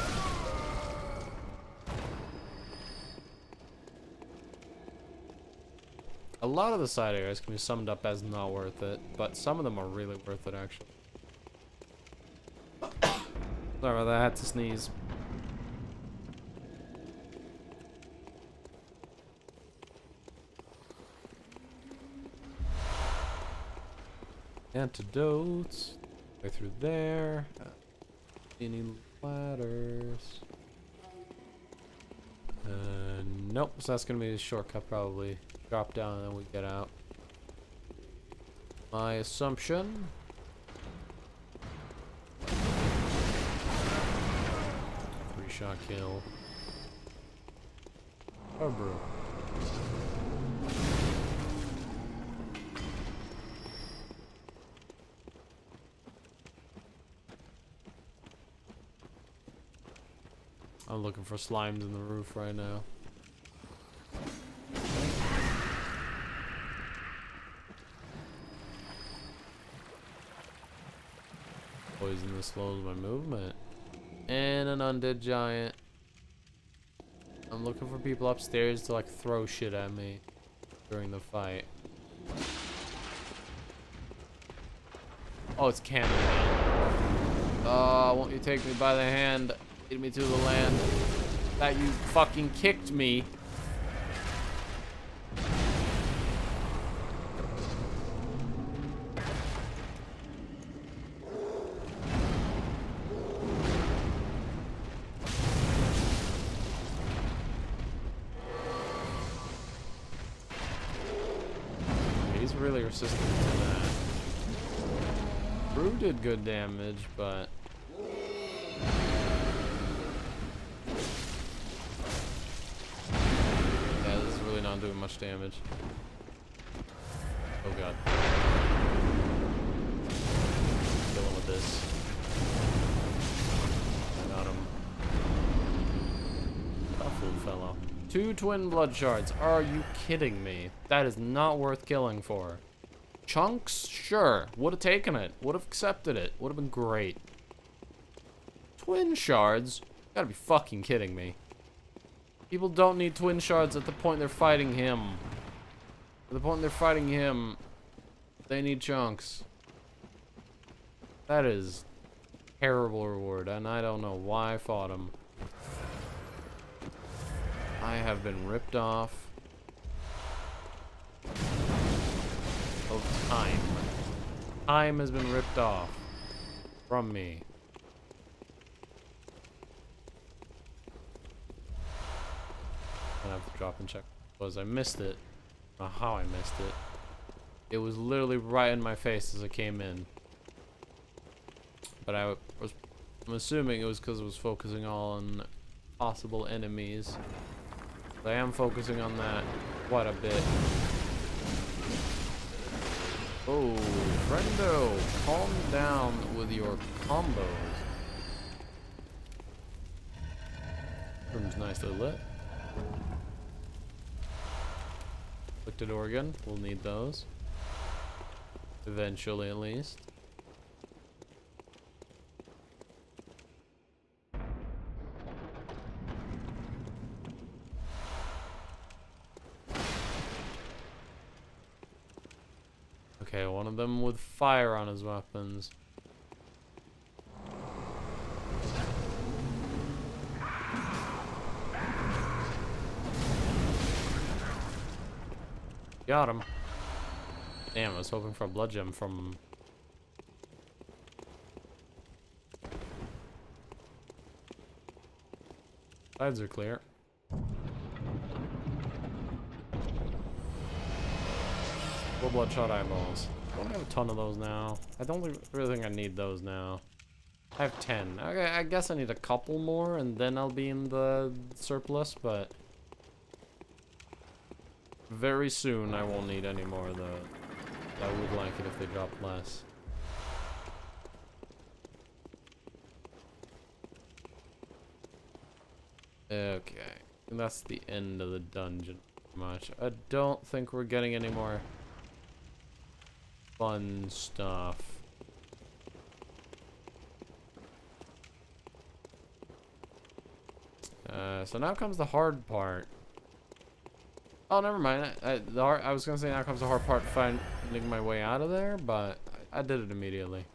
A lot of the side areas can be summed up as not worth it, but some of them are really worth it, actually. Sorry about that, I had to sneeze. Antidotes. Way through there. Any ladders? Nope. So that's gonna be a shortcut, probably. Drop down and then we get out. My assumption. 3-shot kill. Oh, bro. I'm looking for slimes in the roof right now. Poison this slows my movement. And an undead giant. I'm looking for people upstairs to like throw shit at me during the fight. Oh, it's Candyman. Won't you take me by the hand? Lead me to the land that you fucking kicked me. He's really resistant to that. Brew did good damage, but not doing much damage. Oh god. Kill him with this. I got him. Tough little fellow. 2 twin blood shards. Are you kidding me? That is not worth killing for. Chunks? Sure. Would have taken it. Would have accepted it. Would have been great. Twin shards? You gotta be fucking kidding me. People don't need twin shards at the point they're fighting him. At the point they're fighting him, they need chunks. That is terrible reward, and I don't know why I fought him. I have been ripped off of time. Time has been ripped off from me. I have to drop and check because I missed it. I don't know how I missed it. It was literally right in my face as I came in. But I'm assuming it was because I was focusing on possible enemies. I am focusing on that quite a bit. Oh, friendo, calm down with your combos. Room's nicely lit. Afflicted organ, we'll need those. Eventually, at least. Okay, one of them with fire on his weapons. Got him. Damn, I was hoping for a blood gem from him. Sides are clear. Four bloodshot eyeballs. I don't have a ton of those now. I don't really think I need those now. I have 10. Okay, I guess I need a couple more and then I'll be in the surplus, but very soon I won't need any more of those. I would like it if they dropped less. Okay, and that's the end of the dungeon pretty much. I don't think we're getting any more fun stuff. So now comes the hard part. Oh, never mind. I was gonna say now comes the hard part, finding my way out of there, but I did it immediately.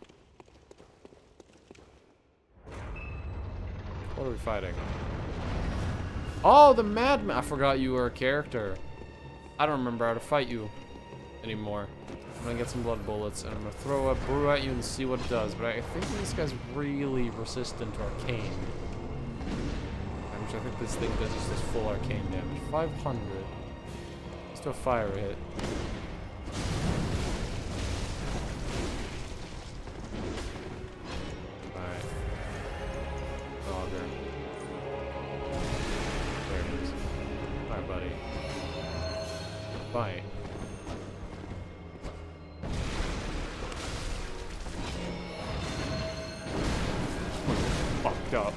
What are we fighting? Oh, the madman! I forgot you were a character. I don't remember how to fight you anymore. I'm gonna get some blood bullets and I'm gonna throw a brew at you and see what it does. But I think this guy's really resistant to arcane. Which I think this thing does just this full arcane damage. 500. Let's do a fire hit. Alright. Dogger. There it is. Alright, buddy. Bite. Fucked up.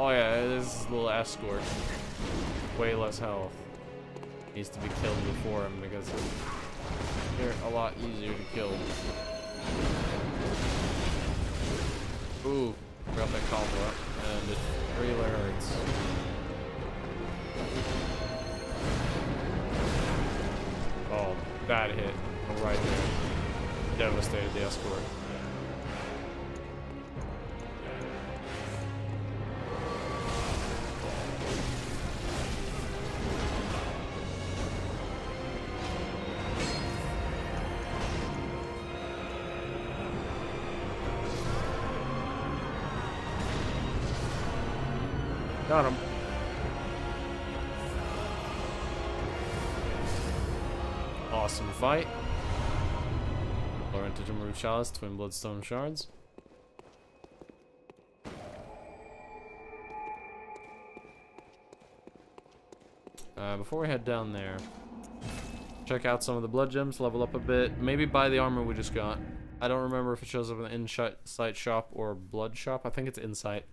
Oh yeah, this is a little escort. Way less health. Needs to be killed before him because they're a lot easier to kill. Ooh, forgot that combo up, and it really hurts. Oh, that hit right there. Devastated the escort. Got him. Awesome fight. Learn to remove Chalice, twin bloodstone shards. Before we head down there, check out some of the blood gems, level up a bit, maybe buy the armor we just got. I don't remember if it shows up in the Insight shop or blood shop. I think it's Insight.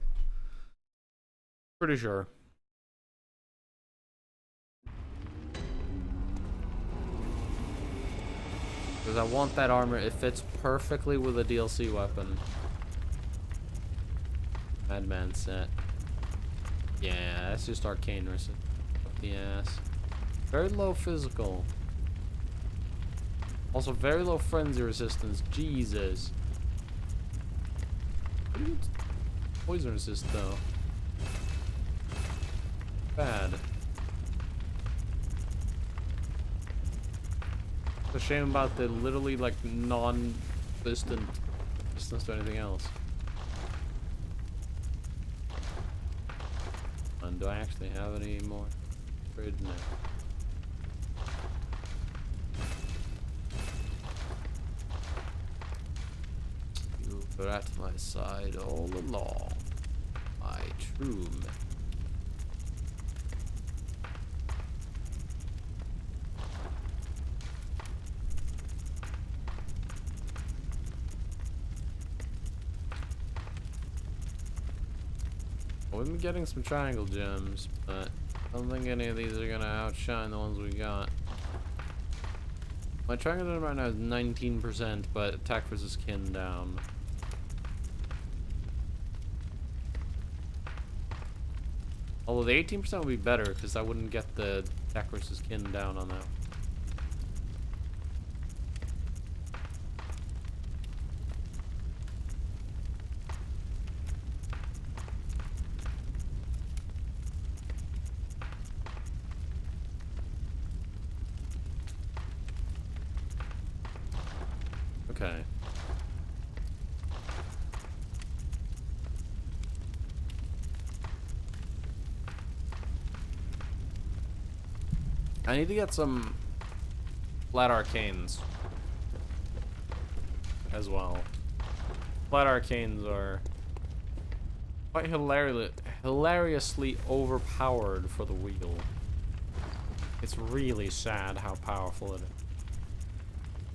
Pretty sure. Because I want that armor. It fits perfectly with a DLC weapon. Madman set. Yeah, that's just arcane resistance. Up the ass. Very low physical. Also very low frenzy resistance. Jesus. Poison resist though. Bad. It's a shame about the literally like non-distant distance to anything else. And do I actually have any more? No. You were at my side all along, my true man. We've been getting some triangle gems, but I don't think any of these are gonna outshine the ones we got. My triangle gem right now is 19%, but attack versus kin down. Although the 18% would be better, because I wouldn't get the attack versus kin down on that. Okay. I need to get some flat arcanes as well. Flat arcanes are quite hilariously overpowered for the wheel. It's really sad how powerful it is.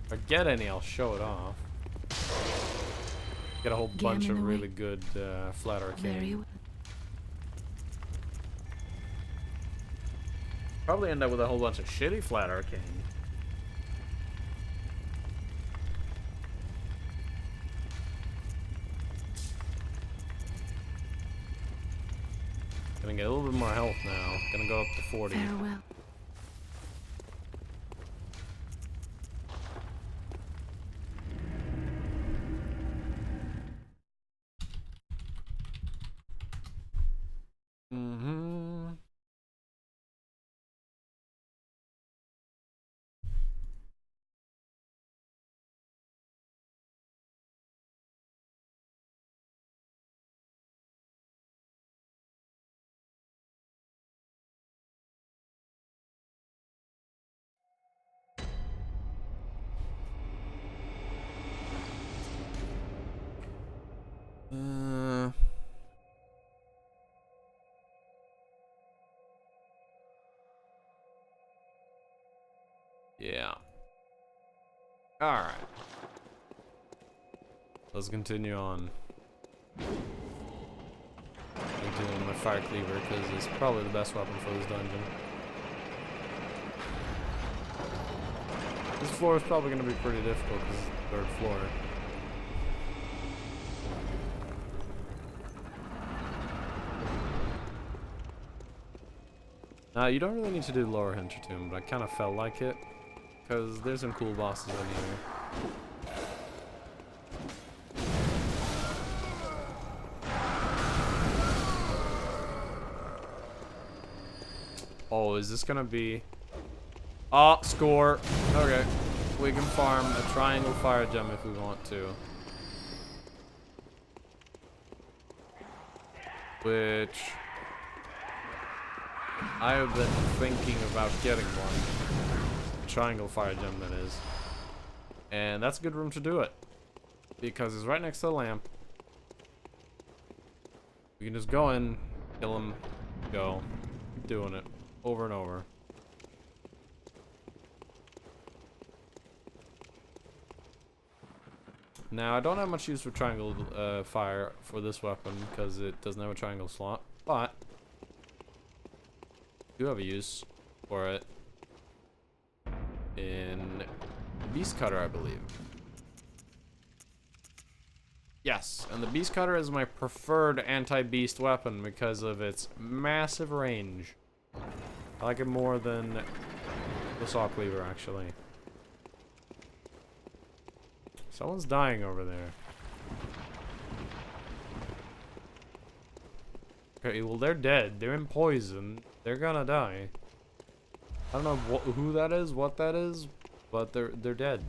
If I get any, I'll show it off. Get a whole bunch of really good flat arcane. Probably end up with a whole bunch of shitty flat arcane. Gonna get a little bit more health now. Gonna go up to 40. Farewell. Mm-hmm. Yeah. Alright. Let's continue on. I'm doing my fire cleaver because it's probably the best weapon for this dungeon. This floor is probably going to be pretty difficult because it's the 3rd floor. Now, you don't really need to do Lower Hinter Tomb, but I kind of felt like it. Because there's some cool bosses in here. Oh, is this gonna be... Oh, score! Okay. We can farm a triangle fire gem if we want to. Which... I have been thinking about getting one. Triangle fire gem, that is. And that's a good room to do it. Because it's right next to the lamp. We can just go in, kill him, go. Keep doing it. Over and over. Now, I don't have much use for triangle fire for this weapon because it doesn't have a triangle slot. But, I do have a use for it. In Beast Cutter, I believe. Yes, and the Beast Cutter is my preferred anti-beast weapon because of its massive range. I like it more than the Saw Cleaver, actually. Someone's dying over there. Okay, well, they're dead. They're in poison. They're gonna die. I don't know who that is, what that is, but they're dead.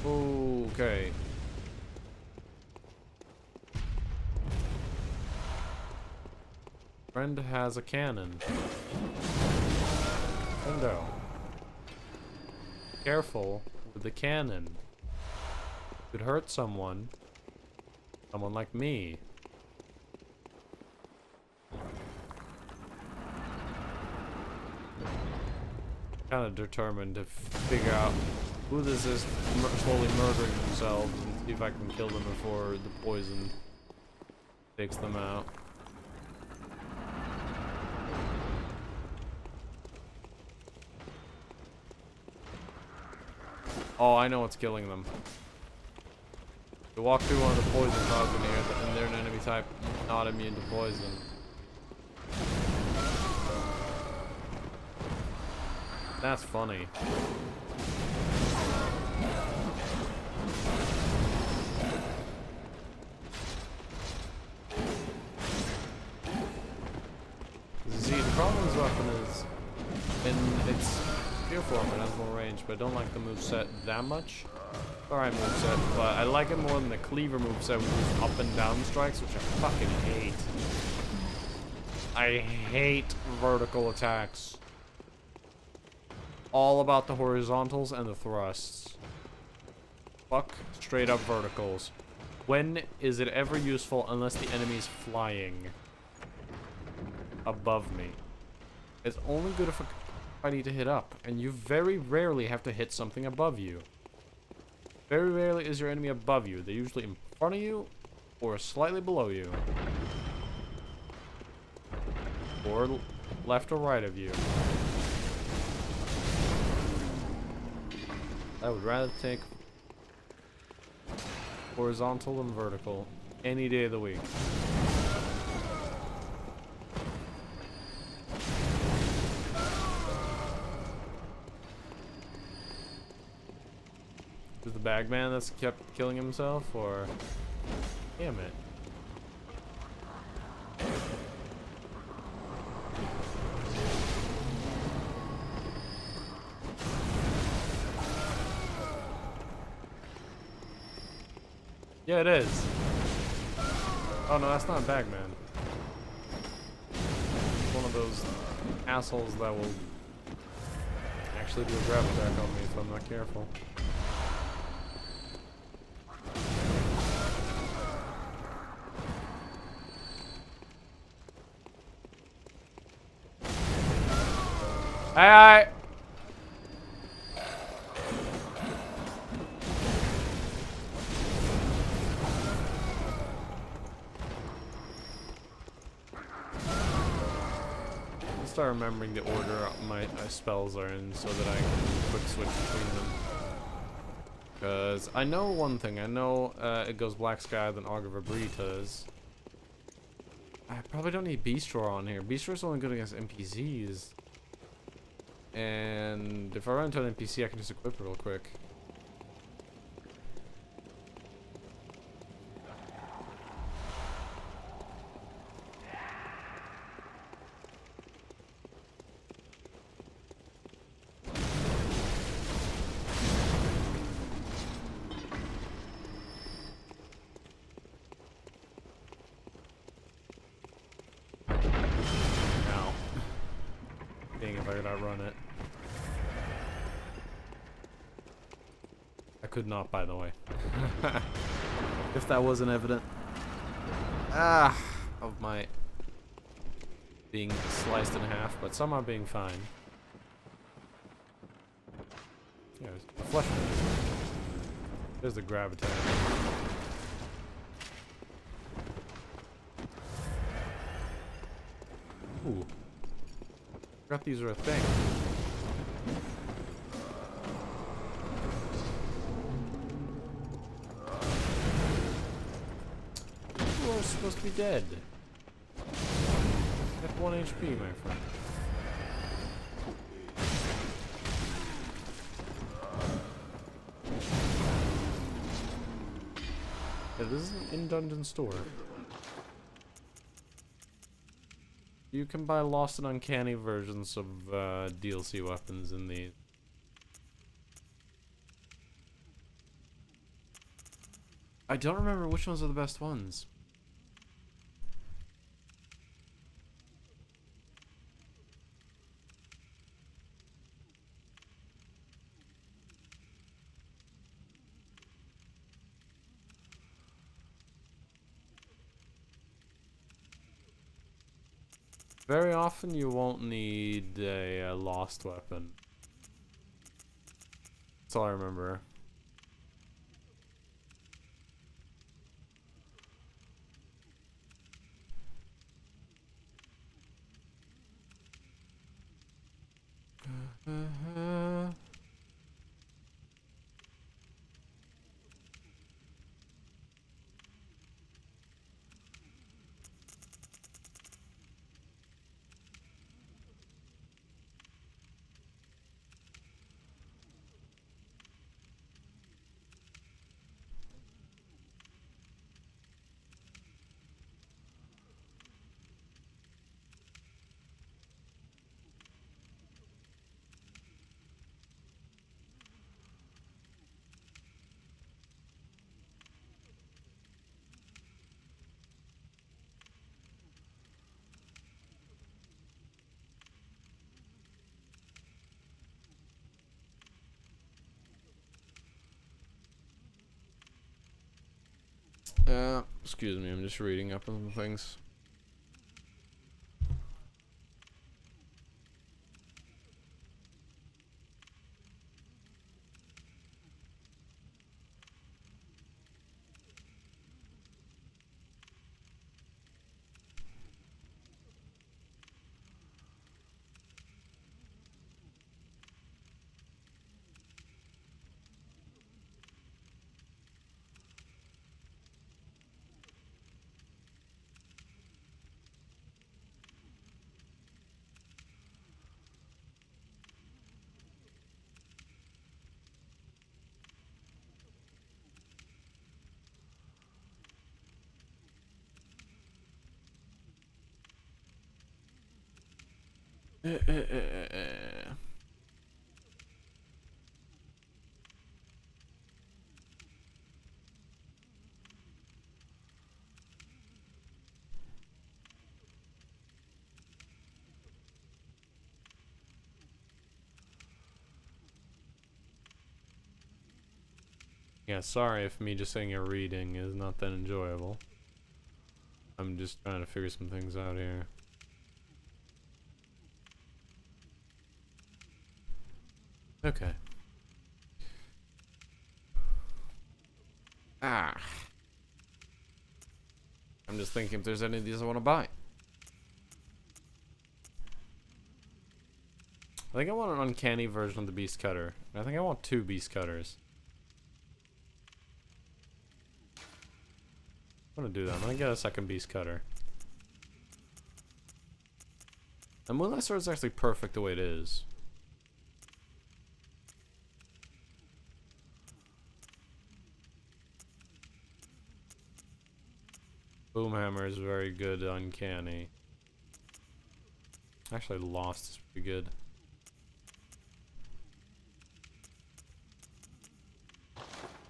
Okay. Friend has a cannon. Window. Careful with the cannon. Could hurt someone. Someone like me. Kind of determined to figure out who this is slowly murdering themselves and see if I can kill them before the poison takes them out. Oh, I know what's killing them. You walk through one of the poison clouds in here, and they're an enemy type not immune to poison. That's funny. See, the problem with this weapon is when it's Fear Form, it has more range, but I don't like the moveset that much. Alright moveset, but I like it more than the Cleaver moveset with up and down strikes, which I fucking hate. I hate vertical attacks. All about the horizontals and the thrusts. Fuck straight up verticals. When is it ever useful unless the enemy's flying above me? It's only good if I need to hit up, and you very rarely have to hit something above you. Very rarely is your enemy above you. They're usually in front of you or slightly below you. Or left or right of you. I would rather take horizontal than vertical any day of the week. Is the bagman that's kept killing himself, or damn it? Yeah, it is. Oh no, that's not a bagman. It's one of those assholes that will actually do a grab attack on me if I'm not careful. Aye, aye. Start remembering the order my spells are in so that I can quick switch between them. Because I know one thing. I know it goes Black Sky, then Augur Vibritas. I probably don't need Beast Roar on here. Beast Roar is only good against NPCs. And if I run into an NPC, I can just equip it real quick. If I could outrun it. I could not, by the way. If that wasn't evident. Of my being sliced in half, but somehow being fine. Yeah, the flesh wound. There's the grab attack. Ooh. Forgot these are a thing. You are supposed to be dead. At 1 HP, my friend. Yeah, this is an in-dungeon store. You can buy Lost and Uncanny versions of DLC weapons in these. I don't remember which ones are the best ones. Very often you won't need a lost weapon. That's all I remember. Excuse me, I'm just reading up on some things. Yeah, sorry if me just saying you're reading is not that enjoyable. I'm just trying to figure some things out here. Okay. Ah. I'm just thinking if there's any of these I want to buy. I think I want an uncanny version of the beast cutter. I think I want 2 beast cutters. I'm gonna do that. I'm gonna get a second beast cutter. The Moonlight Sword is actually perfect the way it is. Boomhammer is very good, uncanny. Actually, Lost is pretty good.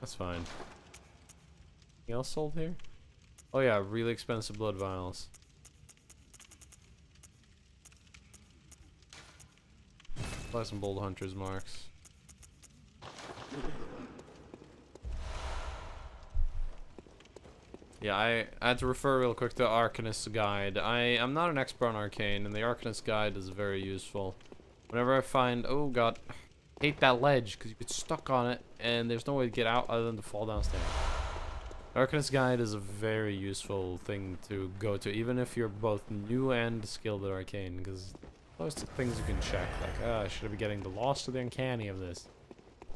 That's fine. Anything else sold here? Oh yeah, really expensive blood vials. Buy some bold hunter's marks. Yeah, I had to refer real quick to Arcanist's guide. I'm not an expert on Arcane, and the Arcanist's guide is very useful. Whenever I find, oh god, I hate that ledge because you get stuck on it, and there's no way to get out other than to fall downstairs. Arcanist's guide is a very useful thing to go to, even if you're both new and skilled at Arcane, because those are things you can check. Like, should I be getting the Lost or the Uncanny of this?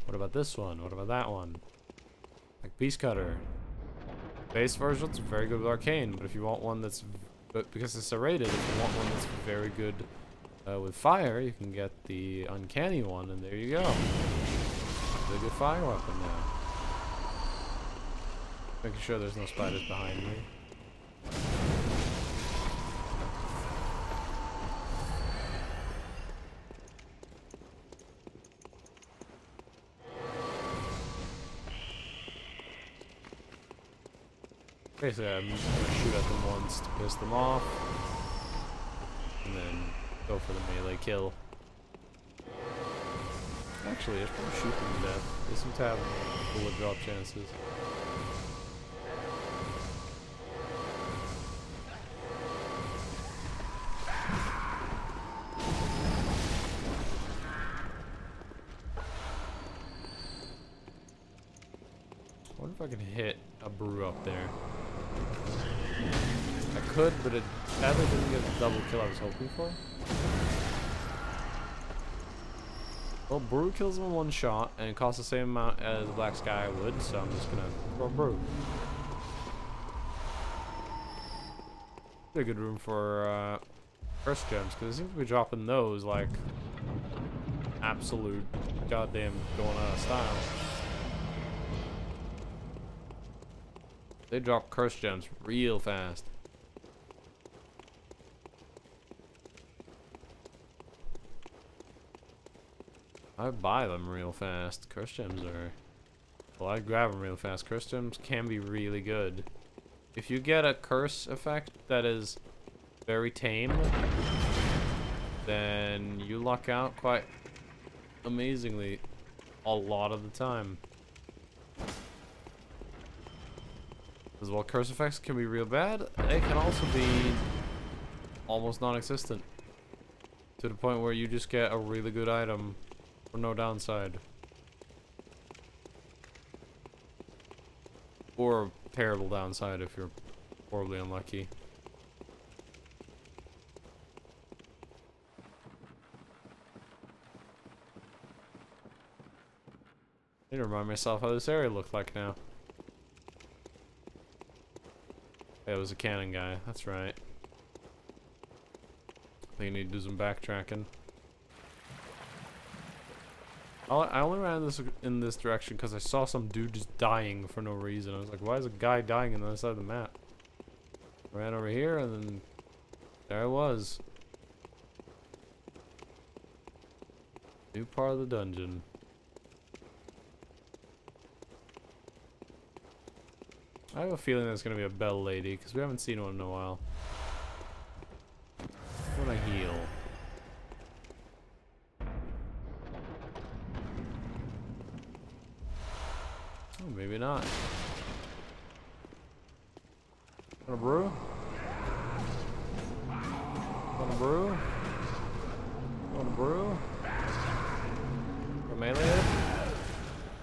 What about this one? What about that one? Like Beast Cutter. Base version's very good with Arcane, but if you want one that's, because it's serrated, if you want one that's very good with fire, you can get the Uncanny one, and there you go. Really good fire weapon now. Making sure there's no spiders behind me. Basically, I'm just gonna shoot at them once to piss them off, and then go for the melee kill. Actually, I should probably shoot them to death. They seem to have bullet drop chances. I wonder if I can hit a brew up there. I could, but it sadly didn't get the double kill I was hoping for. Well, brew kills him in one shot, and it costs the same amount as the Black Sky would, so I'm just gonna throw brew. Pretty good room for curse gems, because it seems to be dropping those like absolute goddamn going out of style. They drop curse gems real fast. I buy them real fast. Curse gems are... Well, I grab them real fast. Curse gems can be really good. If you get a curse effect that is very tame, then you luck out quite amazingly a lot of the time. Because while curse effects can be real bad, they can also be almost non-existent. To the point where you just get a really good item for no downside. Or terrible downside if you're horribly unlucky. I need to remind myself how this area looked like now. Yeah, it was a cannon guy, that's right. I think I need to do some backtracking. I only ran this in this direction because I saw some dude just dying for no reason. I was like, why is a guy dying on the other side of the map? I ran over here and then there I was. New part of the dungeon. I have a feeling there's gonna be a bell lady because we haven't seen one in a while. I wanna heal. Oh, maybe not. Want a brew? Want a brew? Want a brew? For melee hit?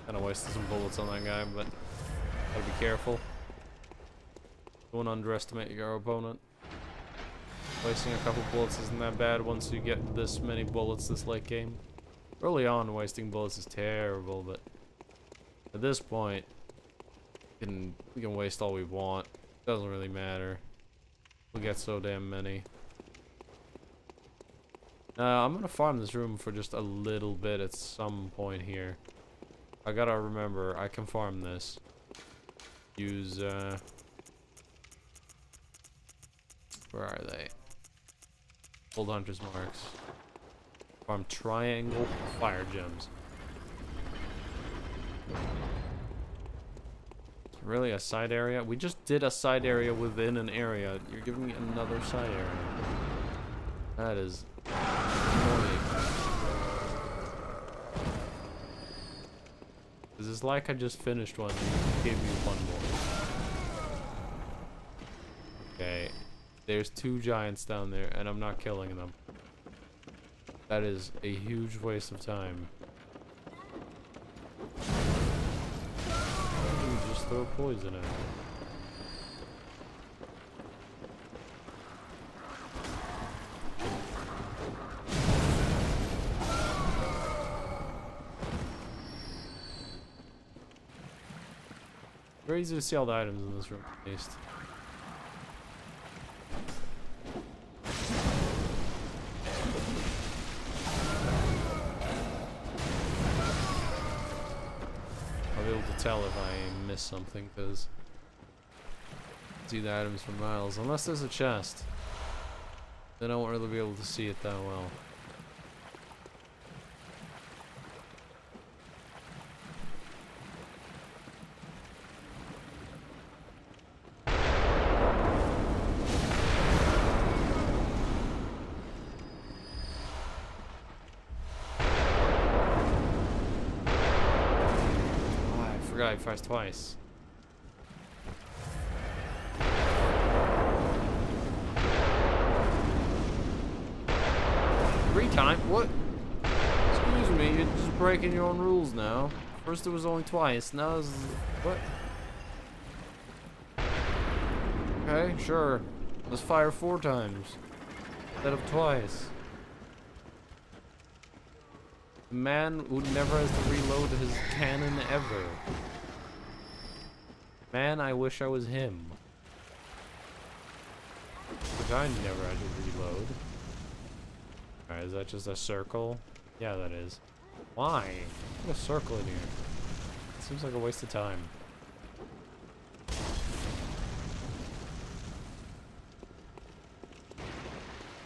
Kinda wasted some bullets on that guy, but gotta be careful. Don't underestimate your opponent. Wasting a couple bullets isn't that bad once you get this many bullets this late game. Early on, wasting bullets is terrible, but at this point, we can waste all we want. Doesn't really matter. We'll get so damn many. I'm gonna farm this room for just a little bit at some point here. I gotta remember, I can farm this. Use, where are they? Old Hunter's Marks. Farm triangle fire gems. Really, a side area? We just did a side area within an area. You're giving me another side area. That is annoying. This is like I just finished one and gave me one more. Okay. There's 2 giants down there, and I'm not killing them. That is a huge waste of time. You just throw poison at it. Very easy to see all the items in this room, at least. I'll be able to tell if I miss something, because I see the items for miles. Unless there's a chest, then I won't really be able to see it that well. He fires twice. 3 times? What? Excuse me, you're just breaking your own rules now. First it was only twice, now it's... What? Okay, sure. Let's fire 4 times instead of twice. The man who never has to reload his cannon ever. Man, I wish I was him. Which I never had to reload. Alright, is that just a circle? Yeah, that is. Why? Put a circle in here. It seems like a waste of time.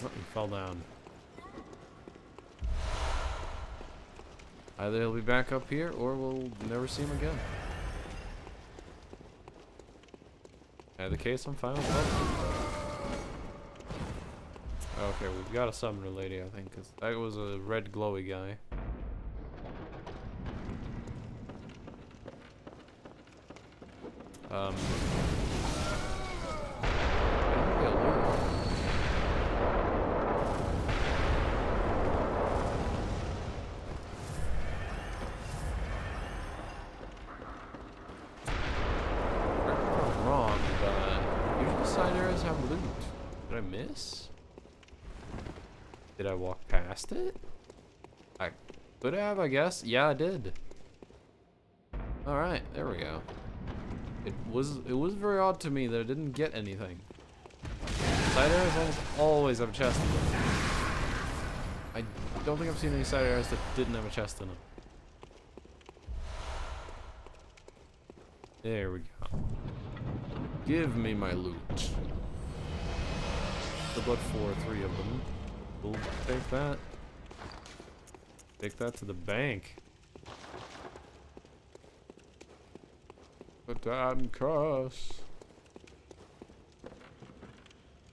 Oh, he fell down. Either he'll be back up here, or we'll never see him again. Either case, I'm fine with that. Okay, we've got a summoner lady, I think, because that was a red glowy guy. side areas have loot? Did I miss? Did I walk past it? I could have, I guess. Yeah, I did. Alright, there we go. It was very odd to me that I didn't get anything. Side areas almost always have a chest in them. I don't think I've seen any side areas that didn't have a chest in them. There we go. Give me my loot. The blood for 3 of them. We'll take that. Take that to the bank. The damn curse.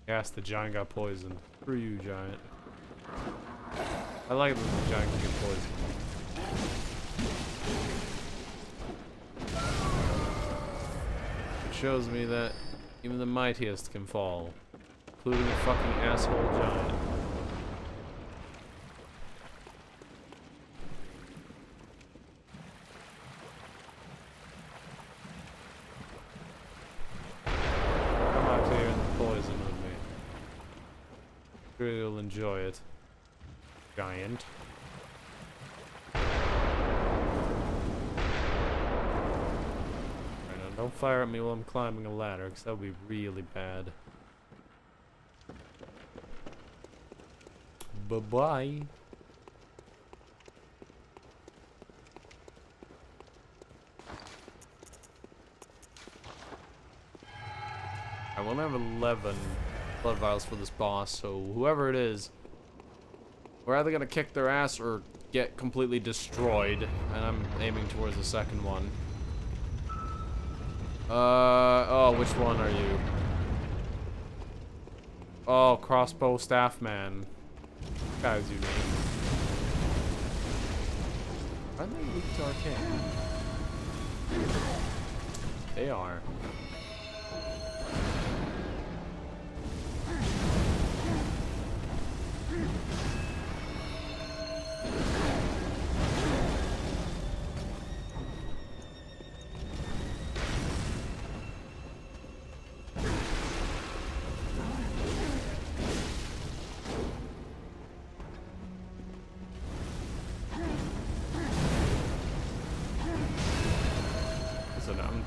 Yes, the giant got poisoned. Screw you, giant. I like it when the giant can get poisoned. It shows me that even the mightiest can fall, including a fucking asshole giant. Come out here and poison with me. Sure you'll enjoy it, giant. Don't fire at me while I'm climbing a ladder, because that would be really bad. Bye-bye. I want to have 11 blood vials for this boss, so whoever it is, we're either going to kick their ass or get completely destroyed, and I'm aiming towards the second one. Oh, which one are you? Oh, crossbow staff man. What guy is you name? Are they weak to Arcane? They are.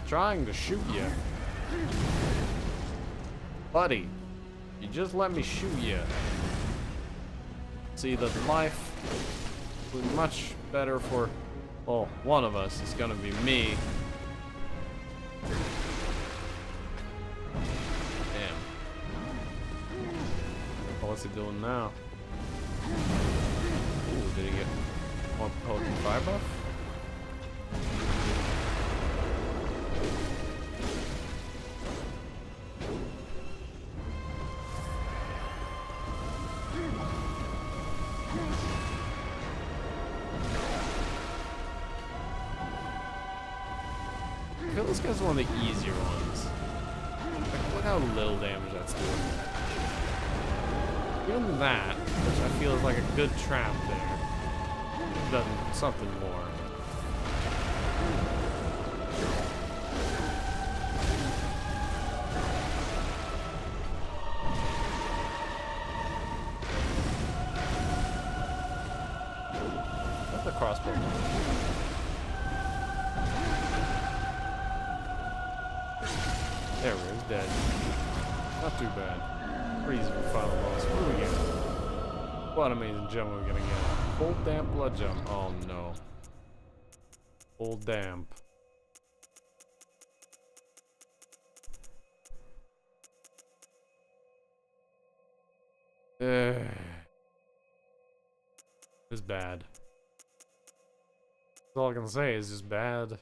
Trying to shoot you. Buddy, you just let me shoot you. See, that life would be much better for, well, one of us is gonna be me. Damn. Oh, what's he doing now? Ooh, did he get more potent fire buff? I feel this guy's one of the easier ones. Like, look how little damage that's doing. Even that, which I feel is like a good trap there, does something more. That's the crossbow. There we go, he's dead. Not too bad. Pretty easy for final boss. What do we get? What amazing gem are we gonna get? Full damp blood gem. Oh no. Full damp. It's bad. That's all I can say is just bad.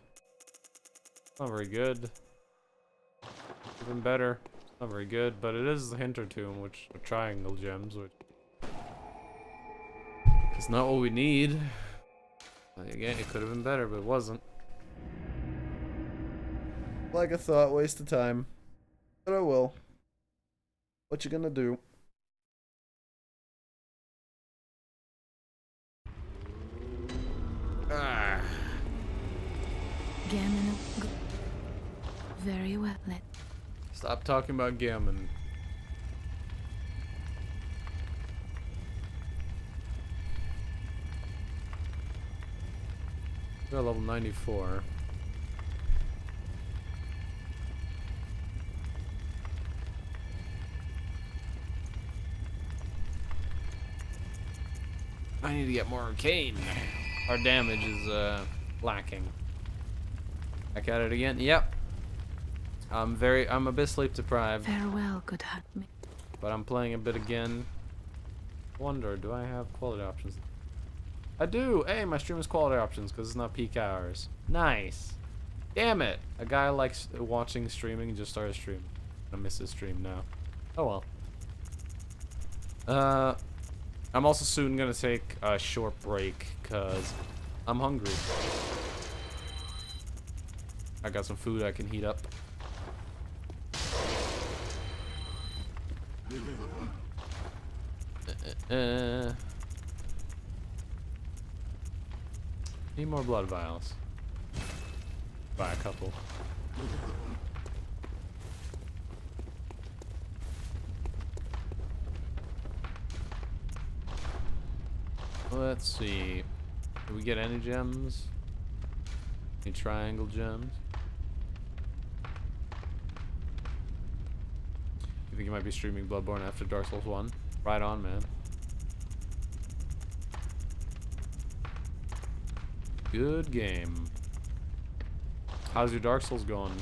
Not very good. Even better. Not very good, but it is the Hinter Tomb, which are triangle gems, which is not what we need. Again, it could have been better, but it wasn't. Like I thought, waste of time. But I will. What you gonna do? Ah. Gammon. Very well. Stop talking about gammon. We're at level 94. I need to get more arcane. Our damage is lacking. Back at it again. Yep. I'm a bit sleep deprived. Farewell, good Hatme. But I'm playing a bit again. Wonder, do I have quality options? I do! Hey, my stream has quality options because it's not peak hours. Nice! Damn it! A guy likes watching streaming and just started streaming. I miss his stream now. Oh well. I'm also soon gonna take a short break because I'm hungry. I got some food I can heat up. Need more blood vials. Buy a couple. Let's see. Did we get any gems? Any triangle gems? You think you might be streaming Bloodborne after Dark Souls 1? Right on, man. Good game. How's your Dark Souls going?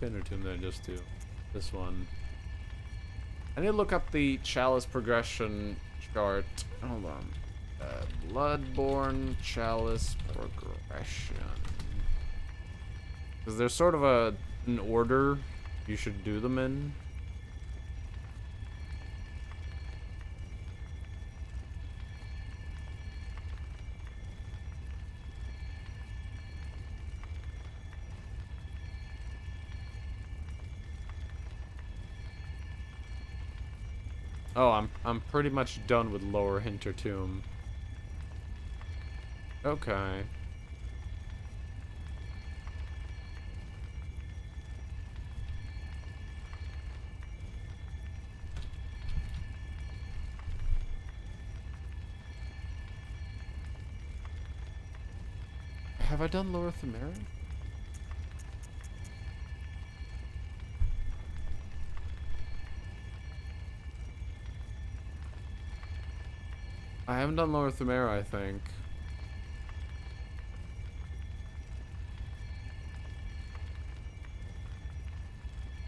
Or two, then just do this one. I need to look up the Chalice progression chart. Hold on. Bloodborne Chalice progression. Because there's sort of an order you should do them in. Oh, I'm pretty much done with Lower Hintertomb. Okay. Have I done Lower Themera? I haven't done Lower Themera, I think.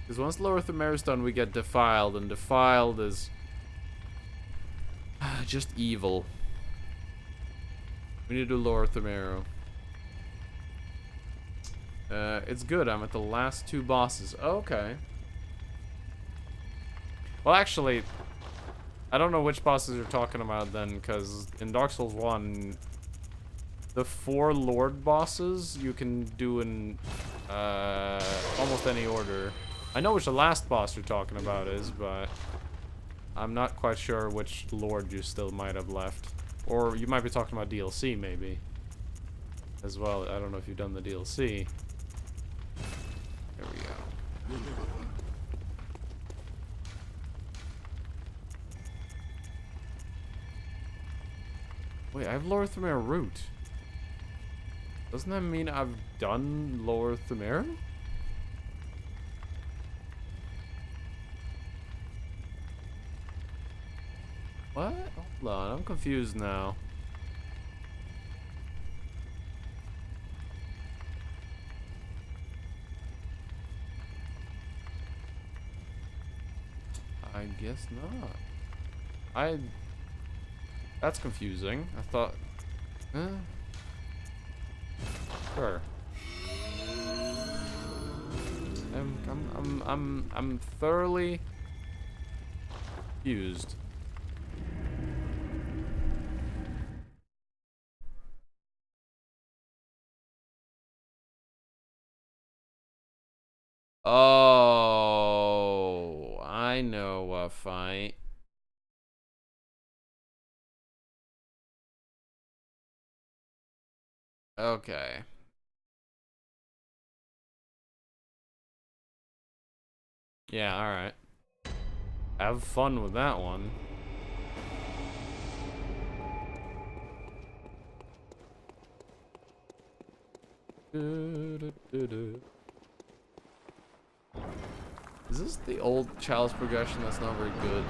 Because once Lower Themera is done, we get Defiled, and Defiled is just evil. We need to do Lower Themera. It's good. I'm at the last two bosses. Oh, okay. Well, actually, I don't know which bosses you're talking about then, because in Dark Souls 1, the 4 Lord bosses you can do in almost any order. I know which the last boss you're talking about is, but I'm not quite sure which Lord you still might have left. Or you might be talking about DLC, maybe. As well. I don't know if you've done the DLC. There we go. Wait, I have Lower Themera route. Doesn't that mean I've done Lower Themera? What? Hold on, I'm confused now. I guess not. That's confusing. I thought... Sure. I'm thoroughly confused. Oh, I know a fight. Okay. Yeah, alright. Have fun with that one. Is this the old Chalice progression that's not very good?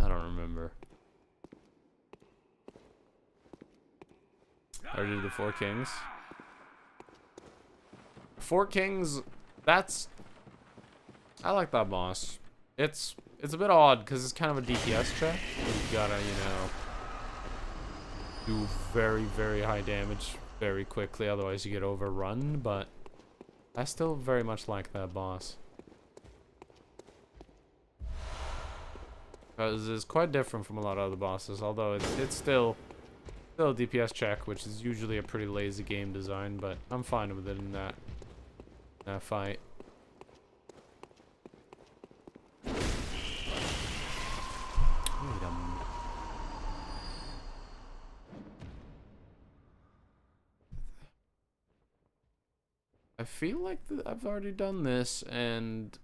I don't remember. I already did the Four Kings. Four Kings, that's... I like that boss. It's a bit odd because it's kind of a DPS check. You've gotta, you know, do very, very high damage very quickly, otherwise you get overrun, but I still very much like that boss. Because it's quite different from a lot of other bosses, although it's still a DPS check, which is usually a pretty lazy game design, but I'm fine with it in that fight. Wait a minute. I feel like I've already done this, and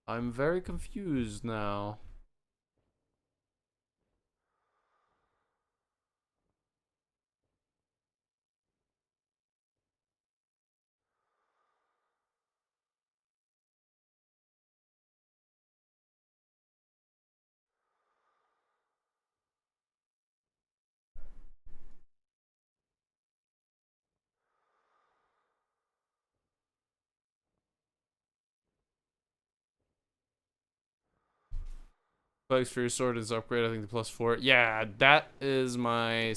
I'm very confused now. Bugs for your sword is upgrade, I think, the +4. Yeah, that is my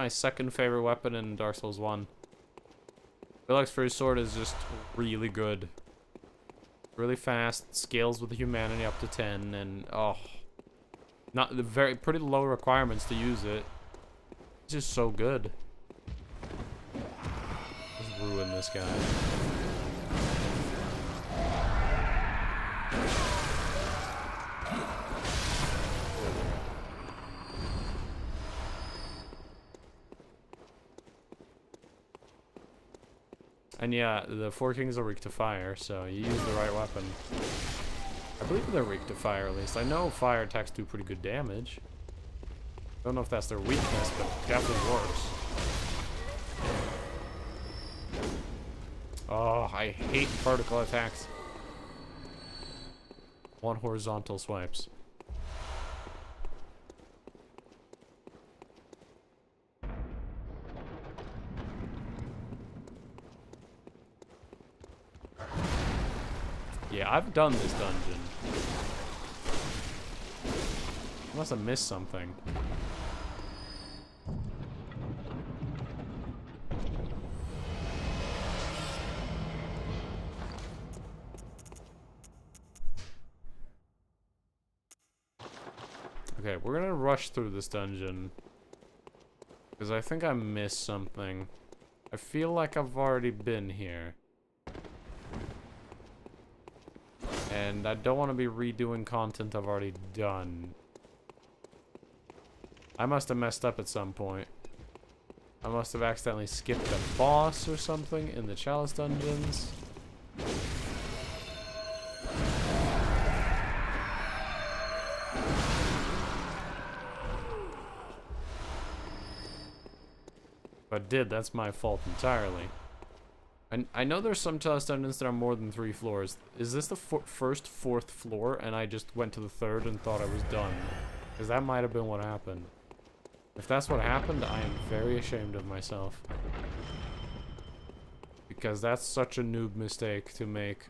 second favorite weapon in Dark Souls 1. Bugs for your sword is just really good. Really fast, scales with humanity up to 10, and oh, not the pretty low requirements to use it. It's just so good. Just ruin this guy. And yeah, the Four Kings are weak to fire, so you use the right weapon. I believe they're weak to fire, at least. I know fire attacks do pretty good damage. Don't know if that's their weakness, but it definitely works. Oh, I hate vertical attacks. One horizontal swipes. Yeah, I've done this dungeon. I must have missed something. Okay, we're gonna rush through this dungeon. Because I think I missed something. I feel like I've already been here. And I don't want to be redoing content I've already done. I must have messed up at some point. I must have accidentally skipped a boss or something in the Chalice dungeons. If I did, that's my fault entirely. I know there's some Chalice dungeons that are more than 3 floors. Is this the first 4th floor and I just went to the 3rd and thought I was done? Because that might have been what happened. If that's what happened, I am very ashamed of myself. Because that's such a noob mistake to make.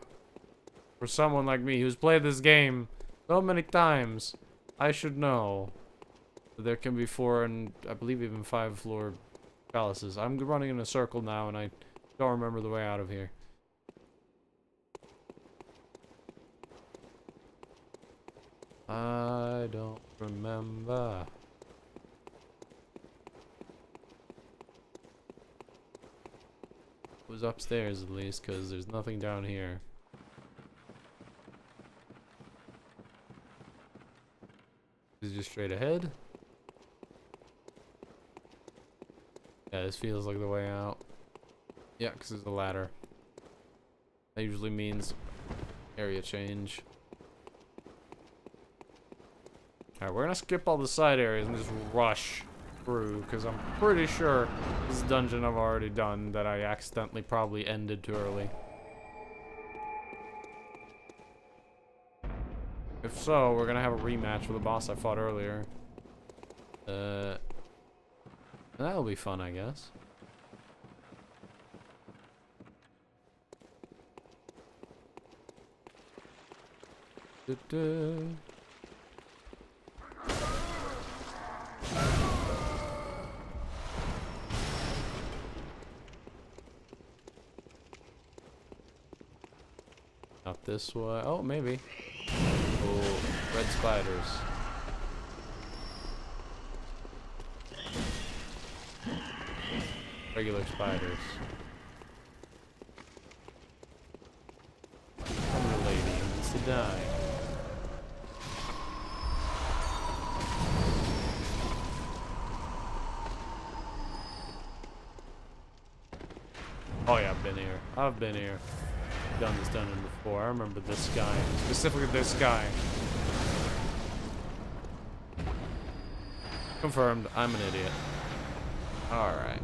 For someone like me who's played this game so many times, I should know that there can be 4 and I believe even 5 floor Chalices. I'm running in a circle now and I don't remember the way out of here. I don't remember. It was upstairs at least, because there's nothing down here. Is it just straight ahead? Yeah, this feels like the way out. Yeah, because there's a ladder. That usually means area change. Alright, we're gonna skip all the side areas and just rush through, because I'm pretty sure this dungeon I've already done that I accidentally probably ended too early. If so, we're gonna have a rematch with the boss I fought earlier. That'll be fun, I guess. Not this way. Oh, maybe. Oh, red spiders. Regular spiders. Come the lady needs to die. Oh yeah, I've been here. I've been here. Done this dungeon before. I remember this guy. Specifically this guy. Confirmed, I'm an idiot. Alright.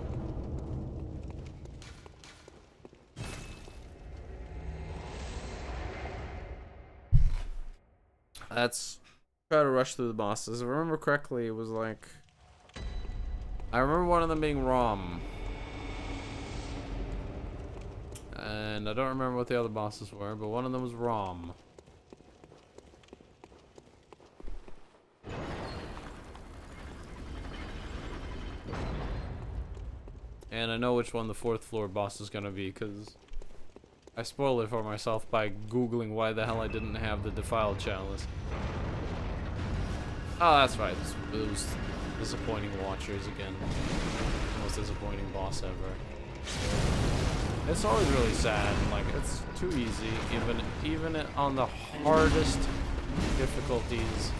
Let's try to rush through the bosses. If I remember correctly, it was like... I remember one of them being Rom. And I don't remember what the other bosses were, but one of them was Rom. And I know which one the 4th floor boss is gonna be, because I spoiled it for myself by googling why the hell I didn't have the defiled chalice. Oh, that's right. It was disappointing watchers again. The most disappointing boss ever. It's always really sad. Like, it's too easy, even on the hardest difficulties,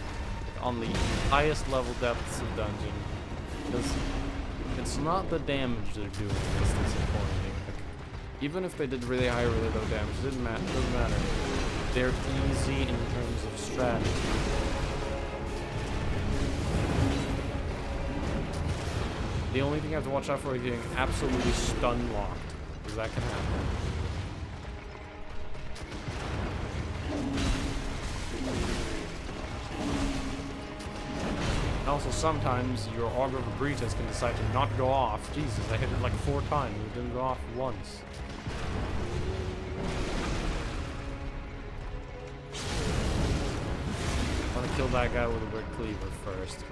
on the highest level depths of dungeon. Because it's not the damage they're doing that's disappointing. Like, even if they did really high, really low damage, it doesn't matter. They're easy in terms of strategy. The only thing you have to watch out for is getting absolutely stun locked, because that can happen. And also, sometimes your Augur of Britas can decide to not go off. Jesus, I hit it like 4 times. It didn't go off once. I want to kill that guy with a Brick Cleaver first.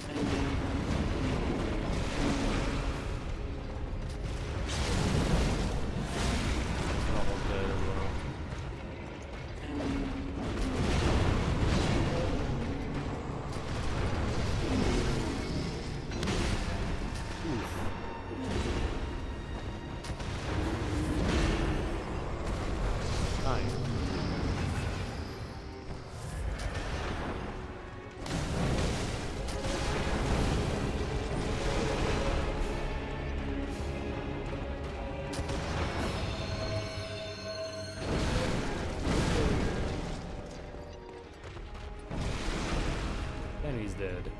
And he's dead.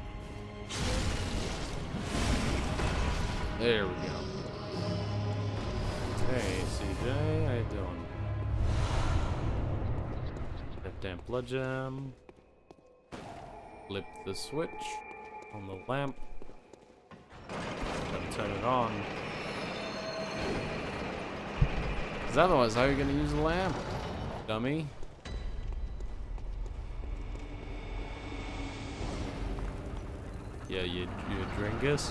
There we go. Hey, CJ, how you doing? That damn blood gem. Flip the switch on the lamp. Gotta turn it on. Because otherwise, how are you gonna use the lamp, dummy? Yeah, you a drinkus?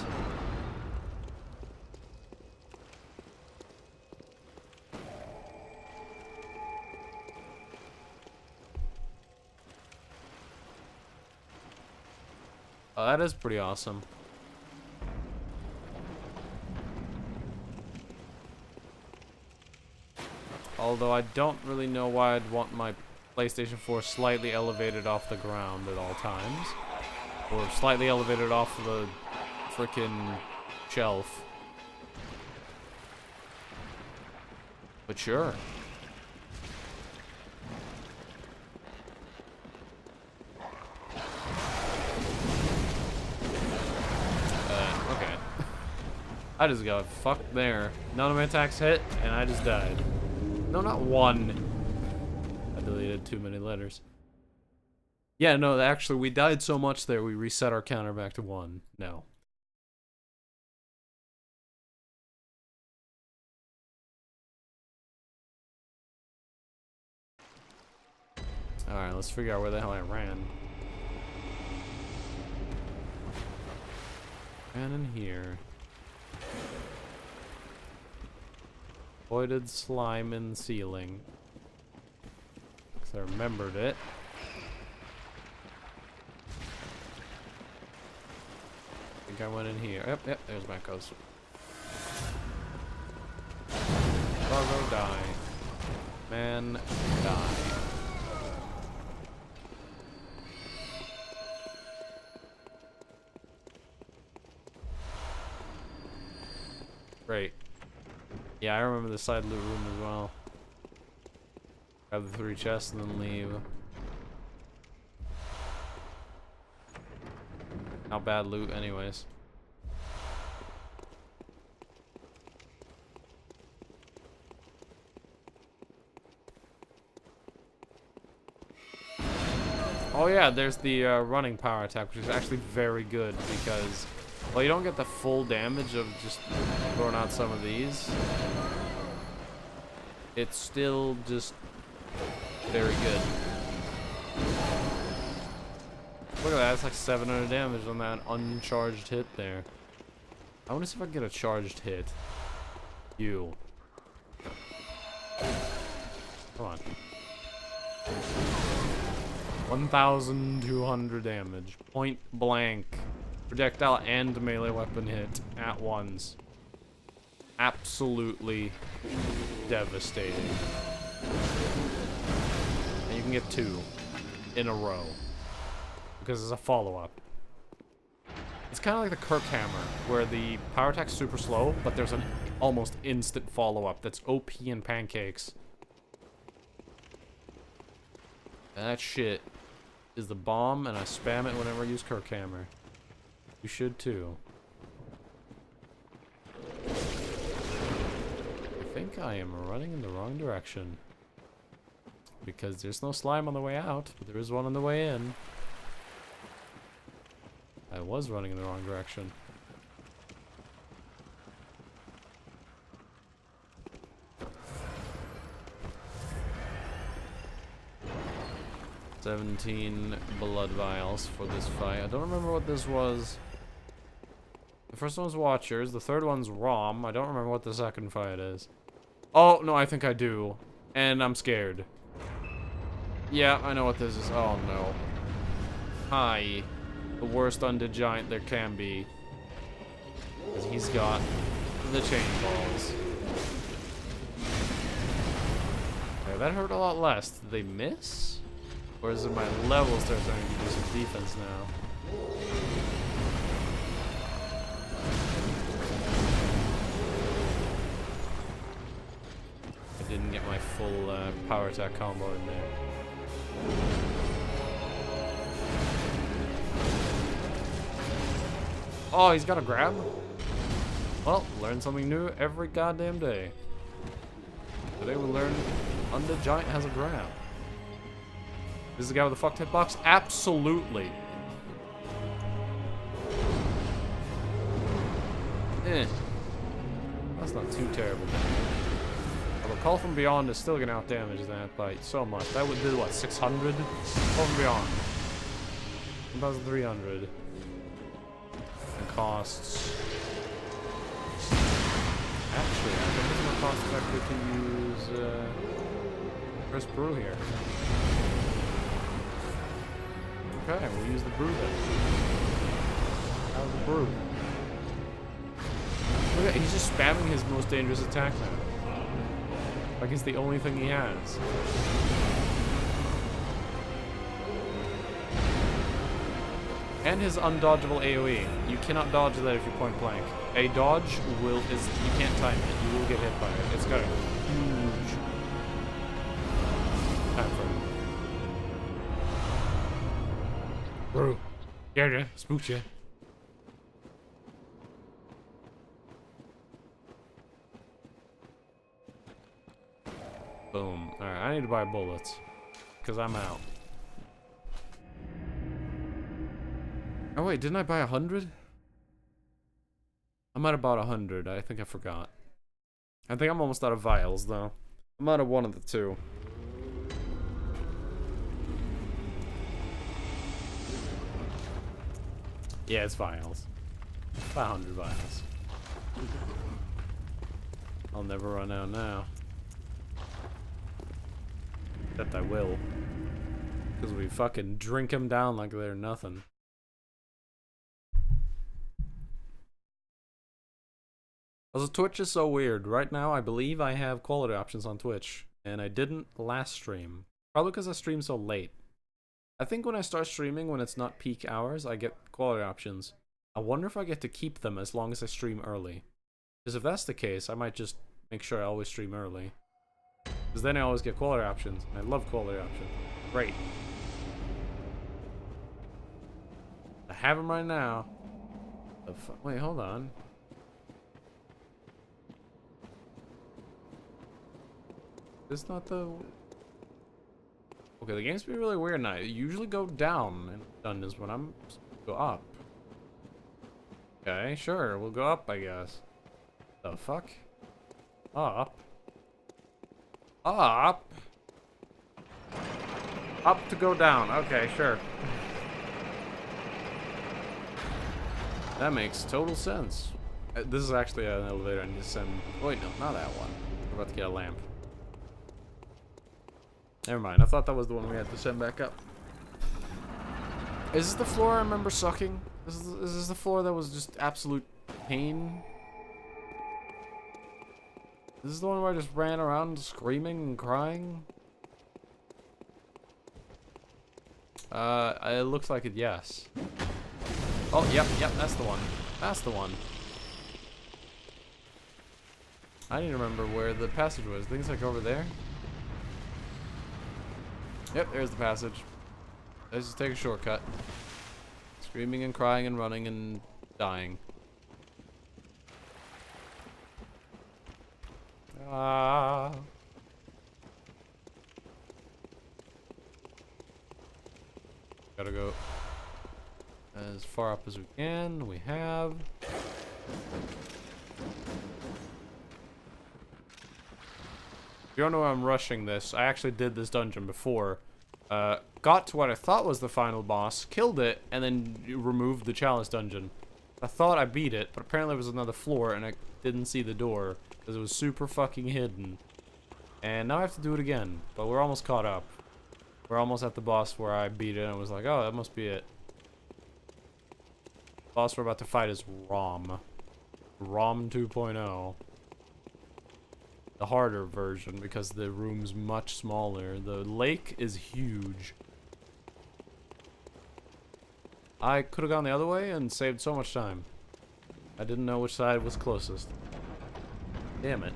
Oh, that is pretty awesome. Although I don't really know why I'd want my PlayStation 4 slightly elevated off the ground at all times. Or slightly elevated off the frickin' shelf. But sure. Okay. I just got fucked there. None of my attacks hit, and I just died. No, not one. I deleted too many letters. Yeah, no, actually, we died so much there, we reset our counter back to 1. No. Alright, let's figure out where the hell I ran. Ran in here. Voided slime in the ceiling. Because I remembered it. I think I went in here. Yep, there's Mekos. Doggo, die. Man, die. Great. Yeah, I remember the side loot room as well. Grab the 3 chests and then leave. Not bad loot anyways. Oh yeah, there's the running power attack, which is actually very good because, well, you don't get the full damage of just throwing out some of these. It's still just very good. Look at that, it's like 700 damage on that uncharged hit there. I want to see if I can get a charged hit. You. Come on. 1,200 damage. Point blank. Projectile and melee weapon hit at once. Absolutely devastating. And you can get 2 in a row. Because it's a follow-up. It's kind of like the Kirk Hammer, where the power attack's super slow, but there's an almost instant follow-up that's OP and pancakes. And that shit is the bomb, and I spam it whenever I use Kirk Hammer. You should too. I think I am running in the wrong direction. Because there's no slime on the way out, but there is one on the way in. I was running in the wrong direction. $17 blood vials for this fight. I don't remember what this was. The first one's Watchers. The third one's Rom. I don't remember what the second fight is. Oh, no, I think I do. And I'm scared. Yeah, I know what this is. Oh, no. Hi. The worst undead giant there can be. Because he's got the chain balls. Okay, that hurt a lot less. Did they miss? Or is it my levels they're starting to do some defense now? I didn't get my full power attack combo in there. Oh, he's got a grab? Well, learn something new every goddamn day. Today we learned Undead Giant has a grab. This is the guy with the fucked hitbox? Absolutely. That's not too terrible. Although Call from Beyond is still gonna outdamage that by so much. That would do what, 600? Call from Beyond. 1,300. And costs. Actually, I think it's more cost effective to use Chris Brew here. Okay, we'll use the brew then. That was a brew. Look at, he's just spamming his most dangerous attack now. Like it's the only thing he has. And his undodgeable AoE. You cannot dodge that if you're point blank. A dodge you can't time it. You will get hit by it. It's got a huge time frame. Bro, scared ya, spooked ya. Boom. Alright, I need to buy bullets. Because I'm out. Oh wait, didn't I buy 100? I might have bought 100. I think I forgot. I think I'm almost out of vials, though. I'm out of one of the two. Yeah, it's vials. 500 vials. I'll never run out now. Except I will. Because we fucking drink them down like they're nothing. Also, Twitch is so weird. Right now, I believe I have quality options on Twitch. And I didn't last stream. Probably because I stream so late. I think when I start streaming, when it's not peak hours, I get quality options. I wonder if I get to keep them as long as I stream early. Because if that's the case, I might just make sure I always stream early. Because then I always get quality options. And I love quality options. Great. I have them right now. Wait, hold on. This not the... Okay, the game's been really weird now. You usually go down in dungeons when I'm go up. Okay, sure, we'll go up, I guess. The fuck? Up? Up? Up to go down. Okay, sure. That makes total sense. This is actually an elevator I need to send... Oh, wait, no, not that one. We're about to get a lamp. Never mind, I thought that was the one we had to send back up. Is this the floor I remember sucking? Is this the floor that was just absolute pain? Is this the one where I just ran around screaming and crying? It looks like it, yes. Oh, yep, that's the one. That's the one. I need to remember where the passage was. I think it's like over there. Yep, there's the passage. Let's just take a shortcut. Screaming and crying and running and dying. Ah. Gotta go as far up as we can. We have. You don't know why I'm rushing this. I actually did this dungeon before. Got to what I thought was the final boss, killed it, and then removed the Chalice dungeon. I thought I beat it, but apparently it was another floor, and I didn't see the door, because it was super fucking hidden. And now I have to do it again, but we're almost caught up. We're almost at the boss where I beat it, and I was like, oh, that must be it. The boss we're about to fight is Rom. Rom 2.0. The harder version because the room's much smaller. The lake is huge. I could have gone the other way and saved so much time. I didn't know which side was closest. Damn it.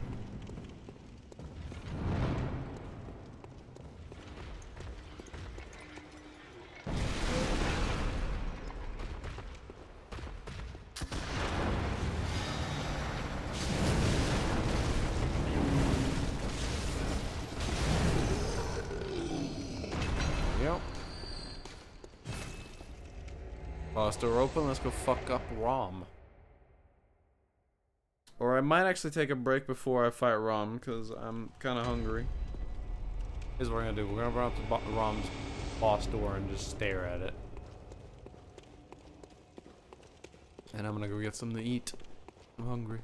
Boss door open, let's go fuck up Rom. Or I might actually take a break before I fight Rom, because I'm kind of hungry. Here's what we're gonna do. We're gonna run up to Rom's boss door and just stare at it. And I'm gonna go get something to eat. I'm hungry.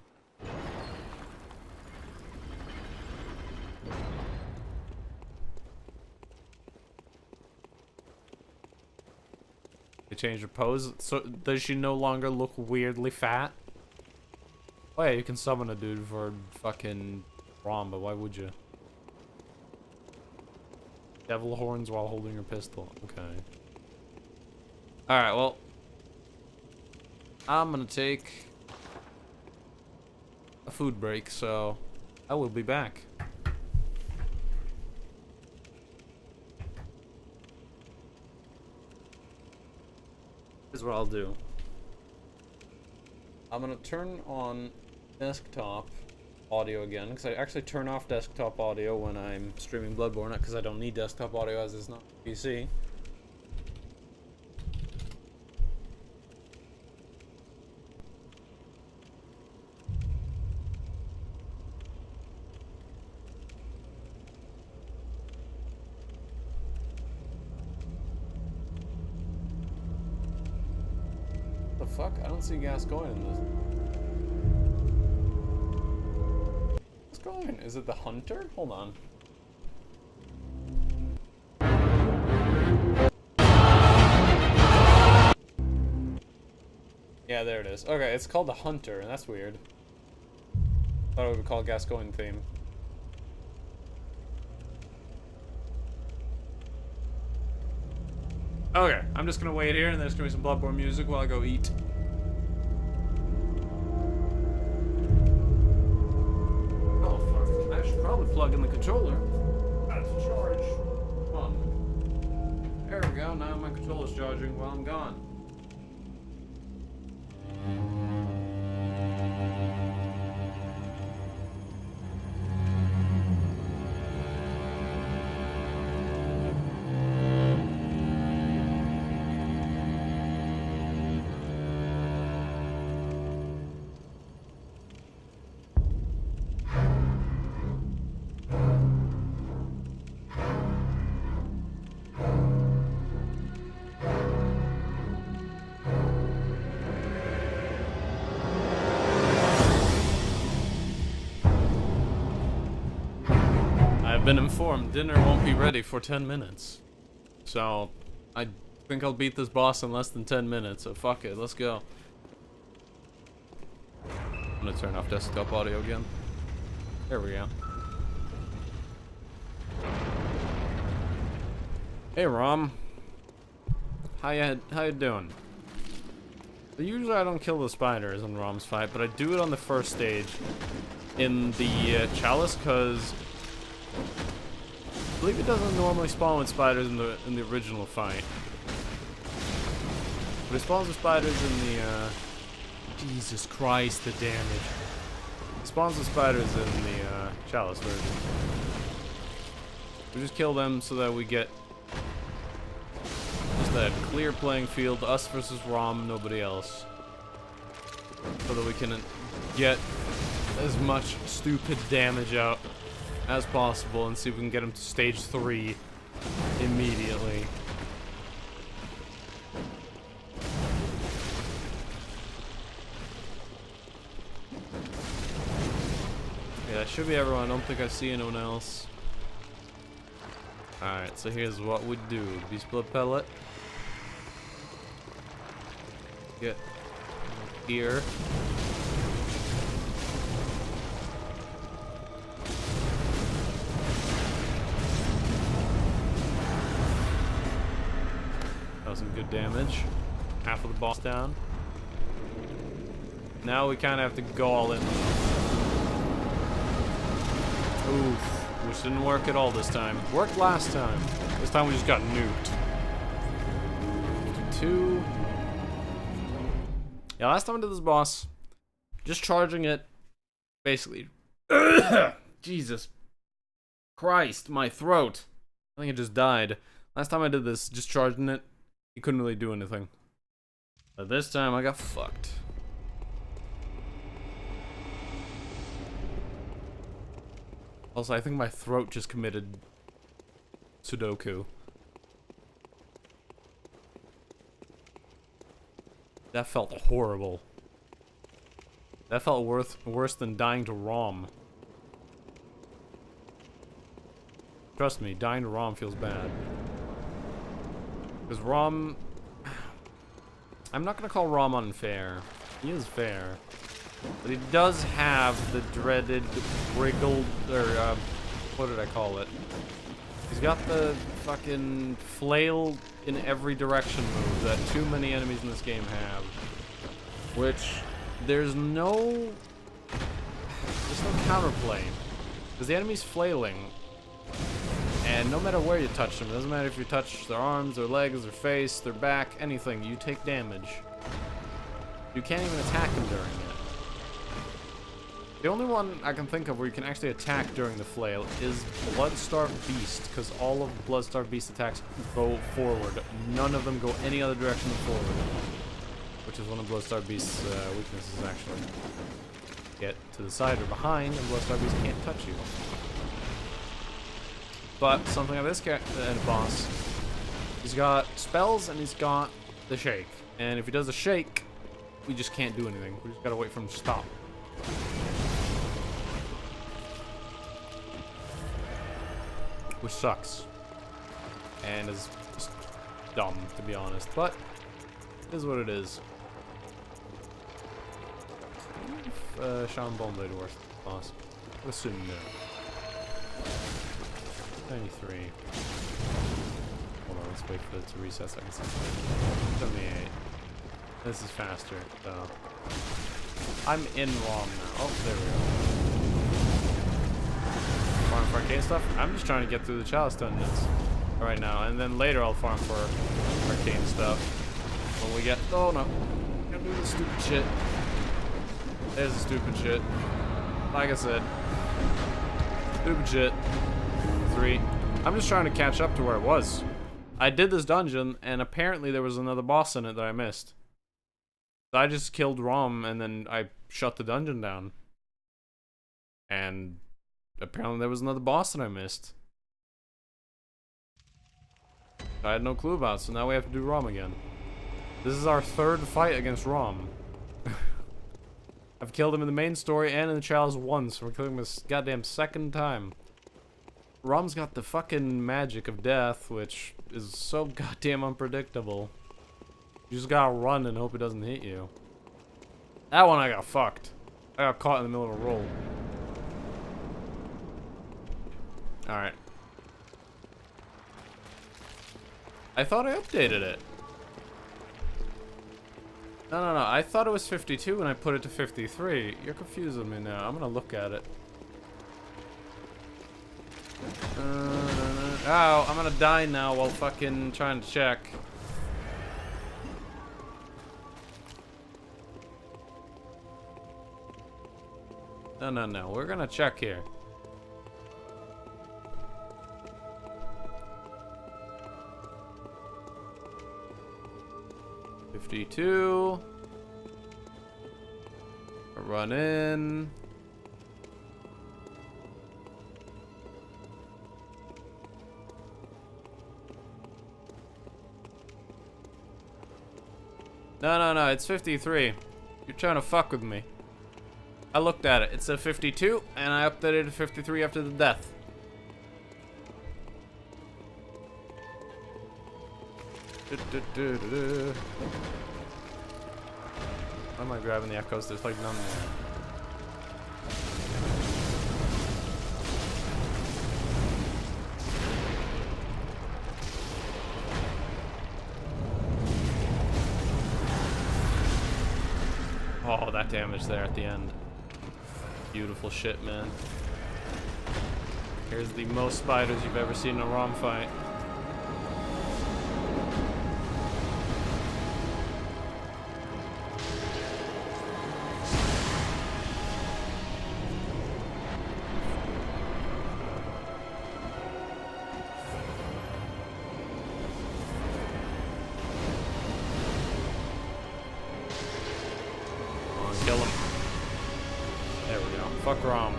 Hey, change her pose. So does she no longer look weirdly fat? Oh yeah, you can summon a dude for fucking ROM, but why would you? Devil horns while holding your pistol. Okay. Alright, well. I'm gonna take a food break, so I will be back. Here's what I'll do. I'm gonna turn on desktop audio again, because I actually turn off desktop audio when I'm streaming Bloodborne, because I don't need desktop audio as it's not PC. What the fuck? I don't see gas going in this. What's going? Is it the hunter? Hold on. Yeah, there it is. Okay, it's called the hunter, and that's weird. Thought it would be called Gascoigne theme. Okay, I'm just gonna wait here, and there's gonna be some Bloodborne music while I go eat. Oh fuck! I should probably plug in the controller. That's a charge. Come on. There we go. Now my controller's charging while I'm gone. Been informed dinner won't be ready for 10 minutes. So, I think I'll beat this boss in less than 10 minutes, so fuck it, let's go. I'm gonna turn off desktop audio again. There we go. Hey Rom. How you doing? So usually I don't kill the spiders in Rom's fight, but I do it on the first stage in the Chalice, cause I believe it doesn't normally spawn with spiders in the original fight. But it spawns with spiders in the Jesus Christ, the damage. It spawns with spiders in the Chalice version. We just kill them so that we get just that clear playing field, us versus Rom, nobody else. So that we can get as much stupid damage out as possible and see if we can get him to stage 3 immediately. Yeah, that should be everyone. I don't think I see anyone else. Alright, so here's what we do. Beast Blood Pellet. Get here. Some good damage. Half of the boss down. Now we kind of have to go all in. Oof. Which didn't work at all this time. Worked last time. This time we just got nuked. 52. Yeah, last time I did this boss, just charging it, basically. Jesus Christ, my throat. I think it just died. Last time I did this, just charging it, he couldn't really do anything. But this time I got fucked. Also, I think my throat just committed Sudoku. That felt horrible. That felt worse than dying to ROM. Trust me, dying to ROM feels bad. Because ROM... I'm not gonna call Rom unfair. He is fair. But he does have the dreaded wriggled, or, what did I call it? He's got the fucking flail in every direction move that too many enemies in this game have. Which, there's no counterplay. Because the enemy's flailing. And no matter where you touch them, it doesn't matter if you touch their arms, their legs, their face, their back, anything, you take damage. You can't even attack them during it. The only one I can think of where you can actually attack during the flail is Bloodstarved Beast, because all of Bloodstarved Beast attacks go forward. None of them go any other direction than forward. Which is one of Bloodstarved Beast's weaknesses, actually. Get to the side or behind, and Bloodstarved Beast can't touch you. But something like this boss, he's got spells and he's got the shake. And if he does the shake, we just can't do anything. We just gotta wait for him to stop. Which sucks. And is just dumb, to be honest. But it is what it is. Shaman Boneblade worth boss. I'll assume no. 93. Hold on, let's wait for it to reset so I can see. 78. This is faster, so. I'm in ROM now. Oh, there we go. Farm for Arcane stuff? I'm just trying to get through the Chalice dungeons right now, and then later I'll farm for Arcane stuff. When we get. Oh no. I'm gonna do this stupid shit. There's the stupid shit. Like I said. Stupid shit. 3. I'm just trying to catch up to where it was. I did this dungeon, and apparently there was another boss in it that I missed. So I just killed Rom, and then I shut the dungeon down. And apparently there was another boss that I missed. I had no clue about, so now we have to do Rom again. This is our 3rd fight against Rom. I've killed him in the main story and in the Chalice once, so we're killing him this goddamn 2nd time. Rom's got the fucking magic of death, which is so goddamn unpredictable. You just gotta run and hope it doesn't hit you. That one I got fucked. I got caught in the middle of a roll. Alright. I thought I updated it. No. I thought it was 52 and I put it to 53. You're confusing me now. I'm gonna look at it. Oh, I'm gonna die now while fucking trying to check. No. We're gonna check here. $52. Run in. No, it's 53. You're trying to fuck with me. I looked at it. It said 52, and I updated it to 53 after the death. Why am I grabbing the echoes? There's like none there. Oh, that damage there at the end. Beautiful shit, man. Here's the most spiders you've ever seen in a ROM fight. Kill him. There we go. Fuck Rom.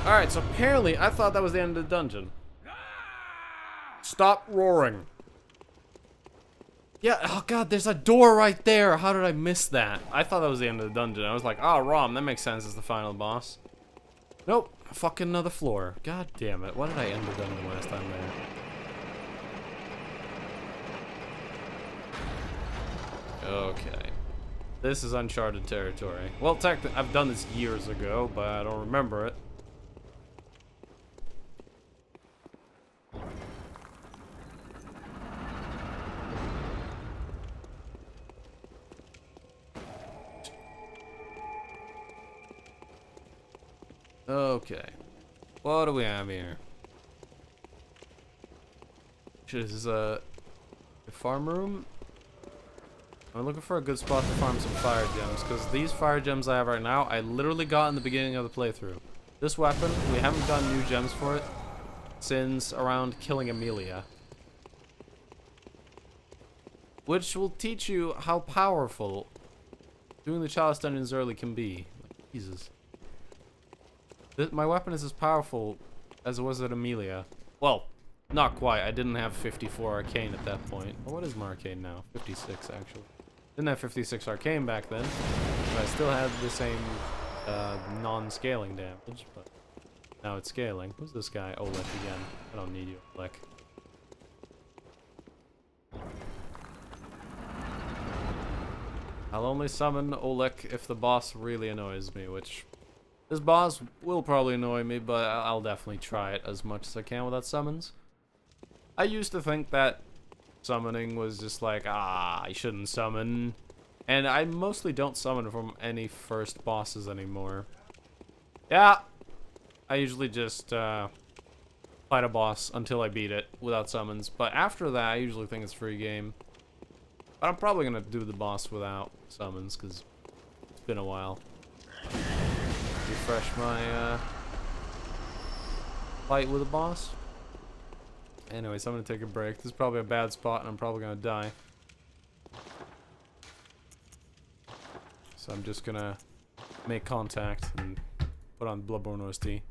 Alright, so apparently I thought that was the end of the dungeon. Stop roaring. Yeah, oh god, there's a door right there. How did I miss that? I thought that was the end of the dungeon. I was like, oh, Rom, that makes sense as the final boss. Nope. Fucking another floor. God damn it. Why did I end the dungeon last time there? Okay. This is uncharted territory. Well, technically, I've done this years ago, but I don't remember it. Okay. What do we have here? This is a farm room. I'm looking for a good spot to farm some fire gems, because these fire gems I have right now, I literally got in the beginning of the playthrough. This weapon, we haven't gotten new gems for it since around killing Amelia. Which will teach you how powerful doing the Chalice dungeons early can be. Like, Jesus. My weapon is as powerful as it was at Amelia. Well, not quite. I didn't have 54 Arcane at that point. Well, what is my Arcane now? 56, actually. Didn't have 56 Arcane back then, but I still had the same non-scaling damage, but now it's scaling. Who's this guy? Oleg again. I don't need you, Oleg. I'll only summon Oleg if the boss really annoys me, which this boss will probably annoy me, but I'll definitely try it as much as I can without summons. I used to think that summoning was just like, I shouldn't summon. And I mostly don't summon from any first bosses anymore. Yeah, I usually just fight a boss until I beat it without summons. But after that, I usually think it's free game. But I'm probably going to do the boss without summons, because it's been a while. Refresh my fight with a boss. Anyways, I'm gonna take a break. This is probably a bad spot and I'm probably gonna die. So I'm just gonna make contact and put on Bloodborne OST.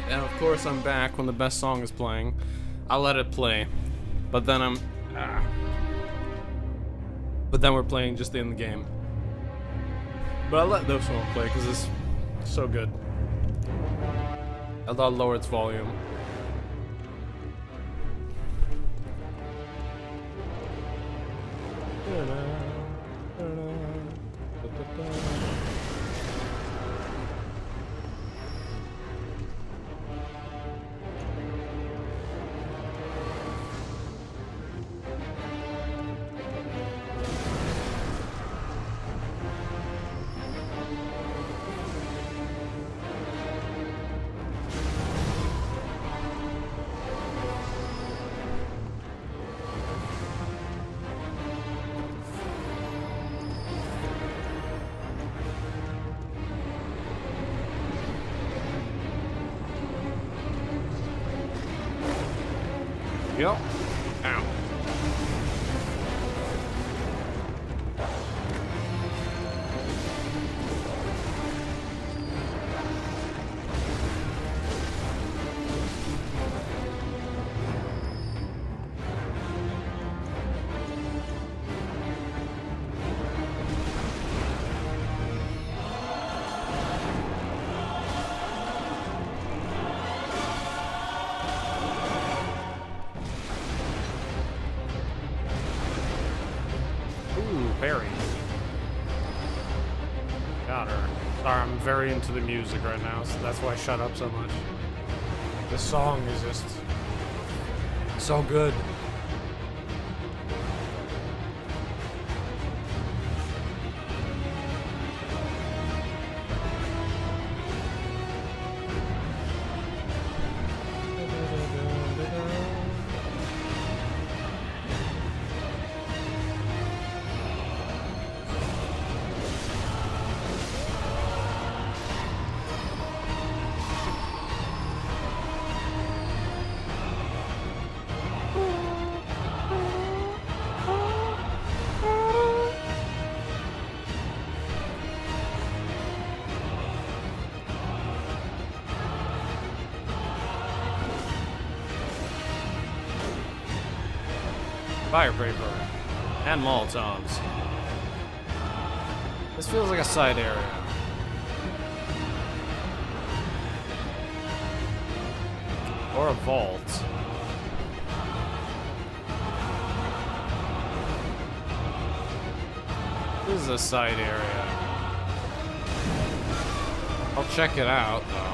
And of course I'm back when the best song is playing. I let it play. But then But then we're playing just in the game. But I let this one play because it's so good. I'll lower its volume. Yep. Ow. Parry. Got her. Sorry, I'm very into the music right now, so that's why I shut up so much. This song is just so good. Fire paper and Molotovs. This feels like a side area. Or a vault. This is a side area. I'll check it out though.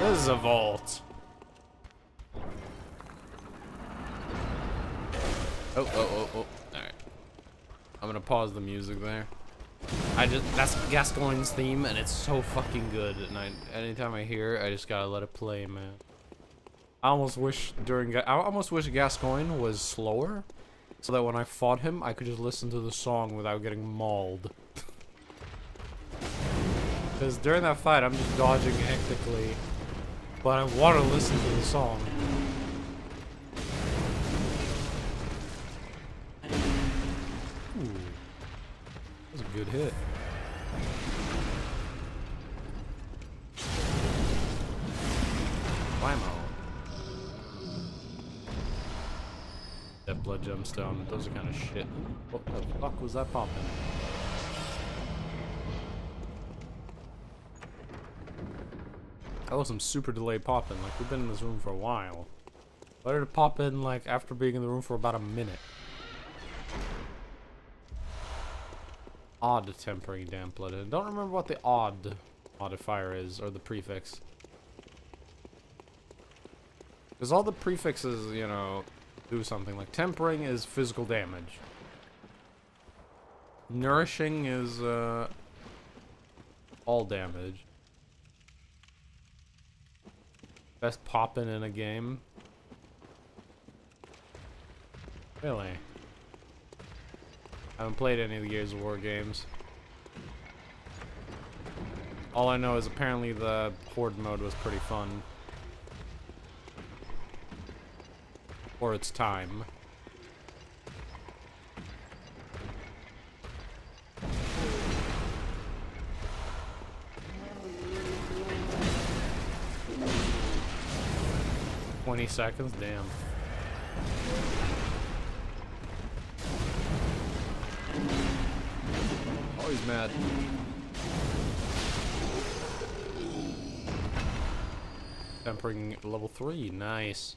This is a vault. Oh. Alright. I'm gonna pause the music there. That's Gascoigne's theme and it's so fucking good. And anytime I hear it, I just gotta let it play, man. I almost wish Gascoigne was slower, so that when I fought him, I could just listen to the song without getting mauled. Because during that fight, I'm just dodging hectically. But I want to listen to the song. Ooh. That was a good hit. Whammo. That blood gemstone, those are kind of shit. What the fuck was that popping? That was some super delayed popping. Like, we've been in this room for a while. Why did it pop in, like, after being in the room for about a minute? Odd tempering damp blood. I don't remember what the odd modifier is, or the prefix. Because all the prefixes, you know, do something. Like, tempering is physical damage. Nourishing is, all damage. Best poppin' in a game. Really? I haven't played any of the Gears of War games. All I know is apparently the Horde mode was pretty fun. For its time. 20 seconds? Damn. Oh, he's mad. Tempering level 3. Nice.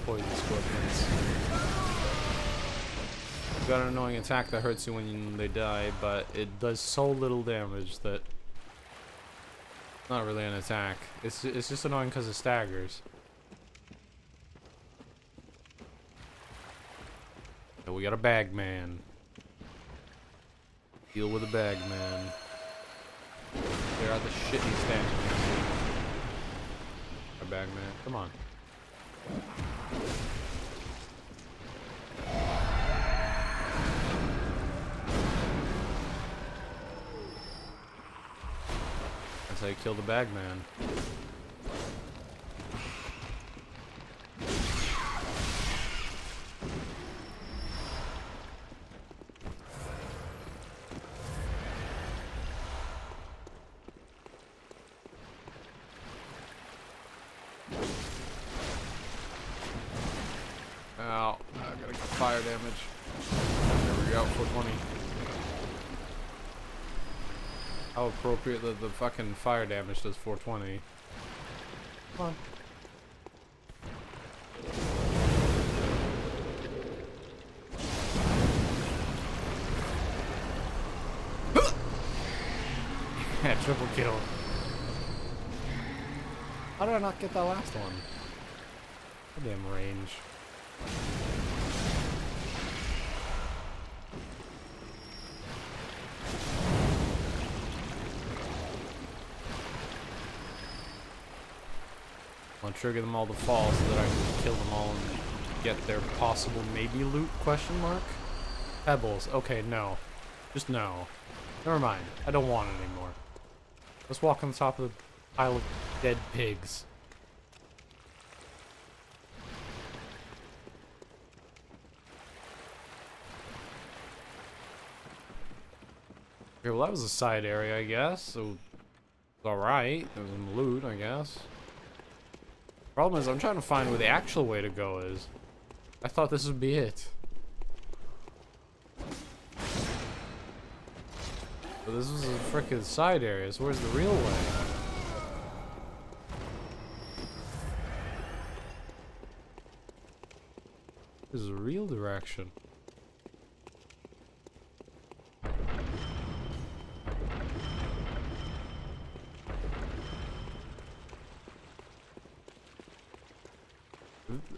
Poison scorpions. You've got an annoying attack that hurts you when they die, but it does so little damage that it's not really an attack. It's just annoying because it staggers. So we got a bag man. Deal with a bag man. There are the shit he's standing next to. A bag man. Come on. That's how you kill the bag man. Ow, I gotta get fire damage. There we go, 420. How appropriate that the fucking fire damage does 420. Come on. Yeah, triple kill. How did I not get that last one? Goddamn range. I'll trigger them all to fall so that I can kill them all and get their possible maybe loot, question mark? Pebbles. Okay, no. Just no. Never mind. I don't want it anymore. Let's walk on the top of the pile of dead pigs. Okay, well that was a side area, I guess. So it's alright. There was some loot, I guess. Problem is, I'm trying to find where the actual way to go is. I thought this would be it. But this was a frickin' side area, so where's the real way? This is the real direction.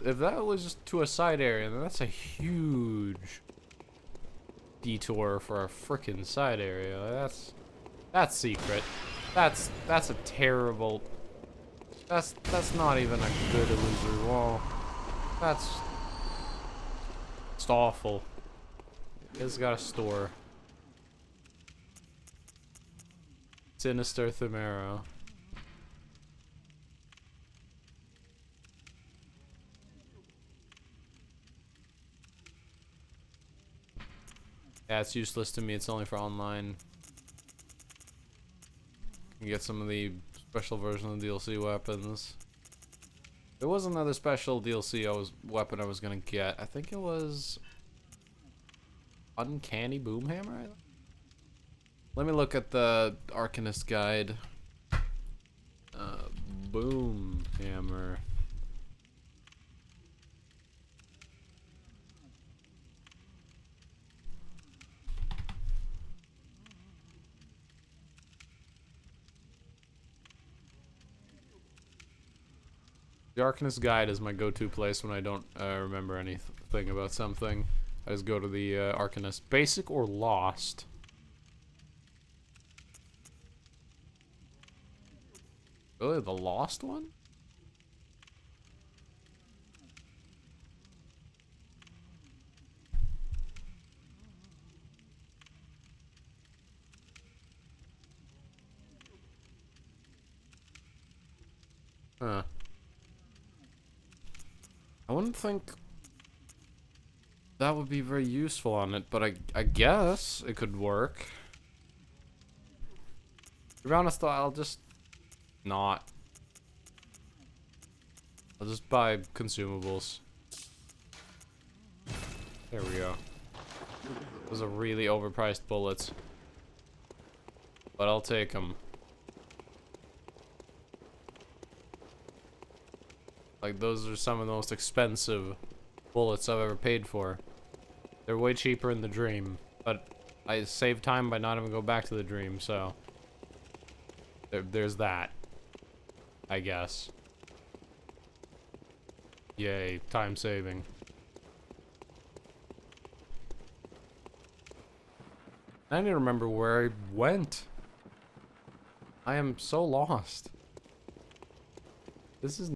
If that was just to a side area, then that's a huge detour for a frickin' side area. That's secret. That's a terrible. That's not even a good illusory wall. That's just awful. It's got a store. Sinister Themera. Yeah, it's useless to me. It's only for online. You can get some of the special version of the DLC weapons. There was another special DLC weapon I was gonna get. I think it was Uncanny Boomhammer. Let me look at the Arcanist guide. Boomhammer. The Arcanist guide is my go-to place when I don't remember anything about something. I just go to the Arcanist. Basic or Lost? Really? The Lost one? Huh. I wouldn't think That would be very useful on it, but I guess it could work. To be honest though, I'll just not. I'll just buy consumables. There we go. Those are really overpriced bullets. But I'll take them. Like, those are some of the most expensive bullets I've ever paid for. They're way cheaper in the dream, but I saved time by not even go back to the dream, so there's that, I guess. Yay, time saving. I need to remember where I went. I am so lost. This is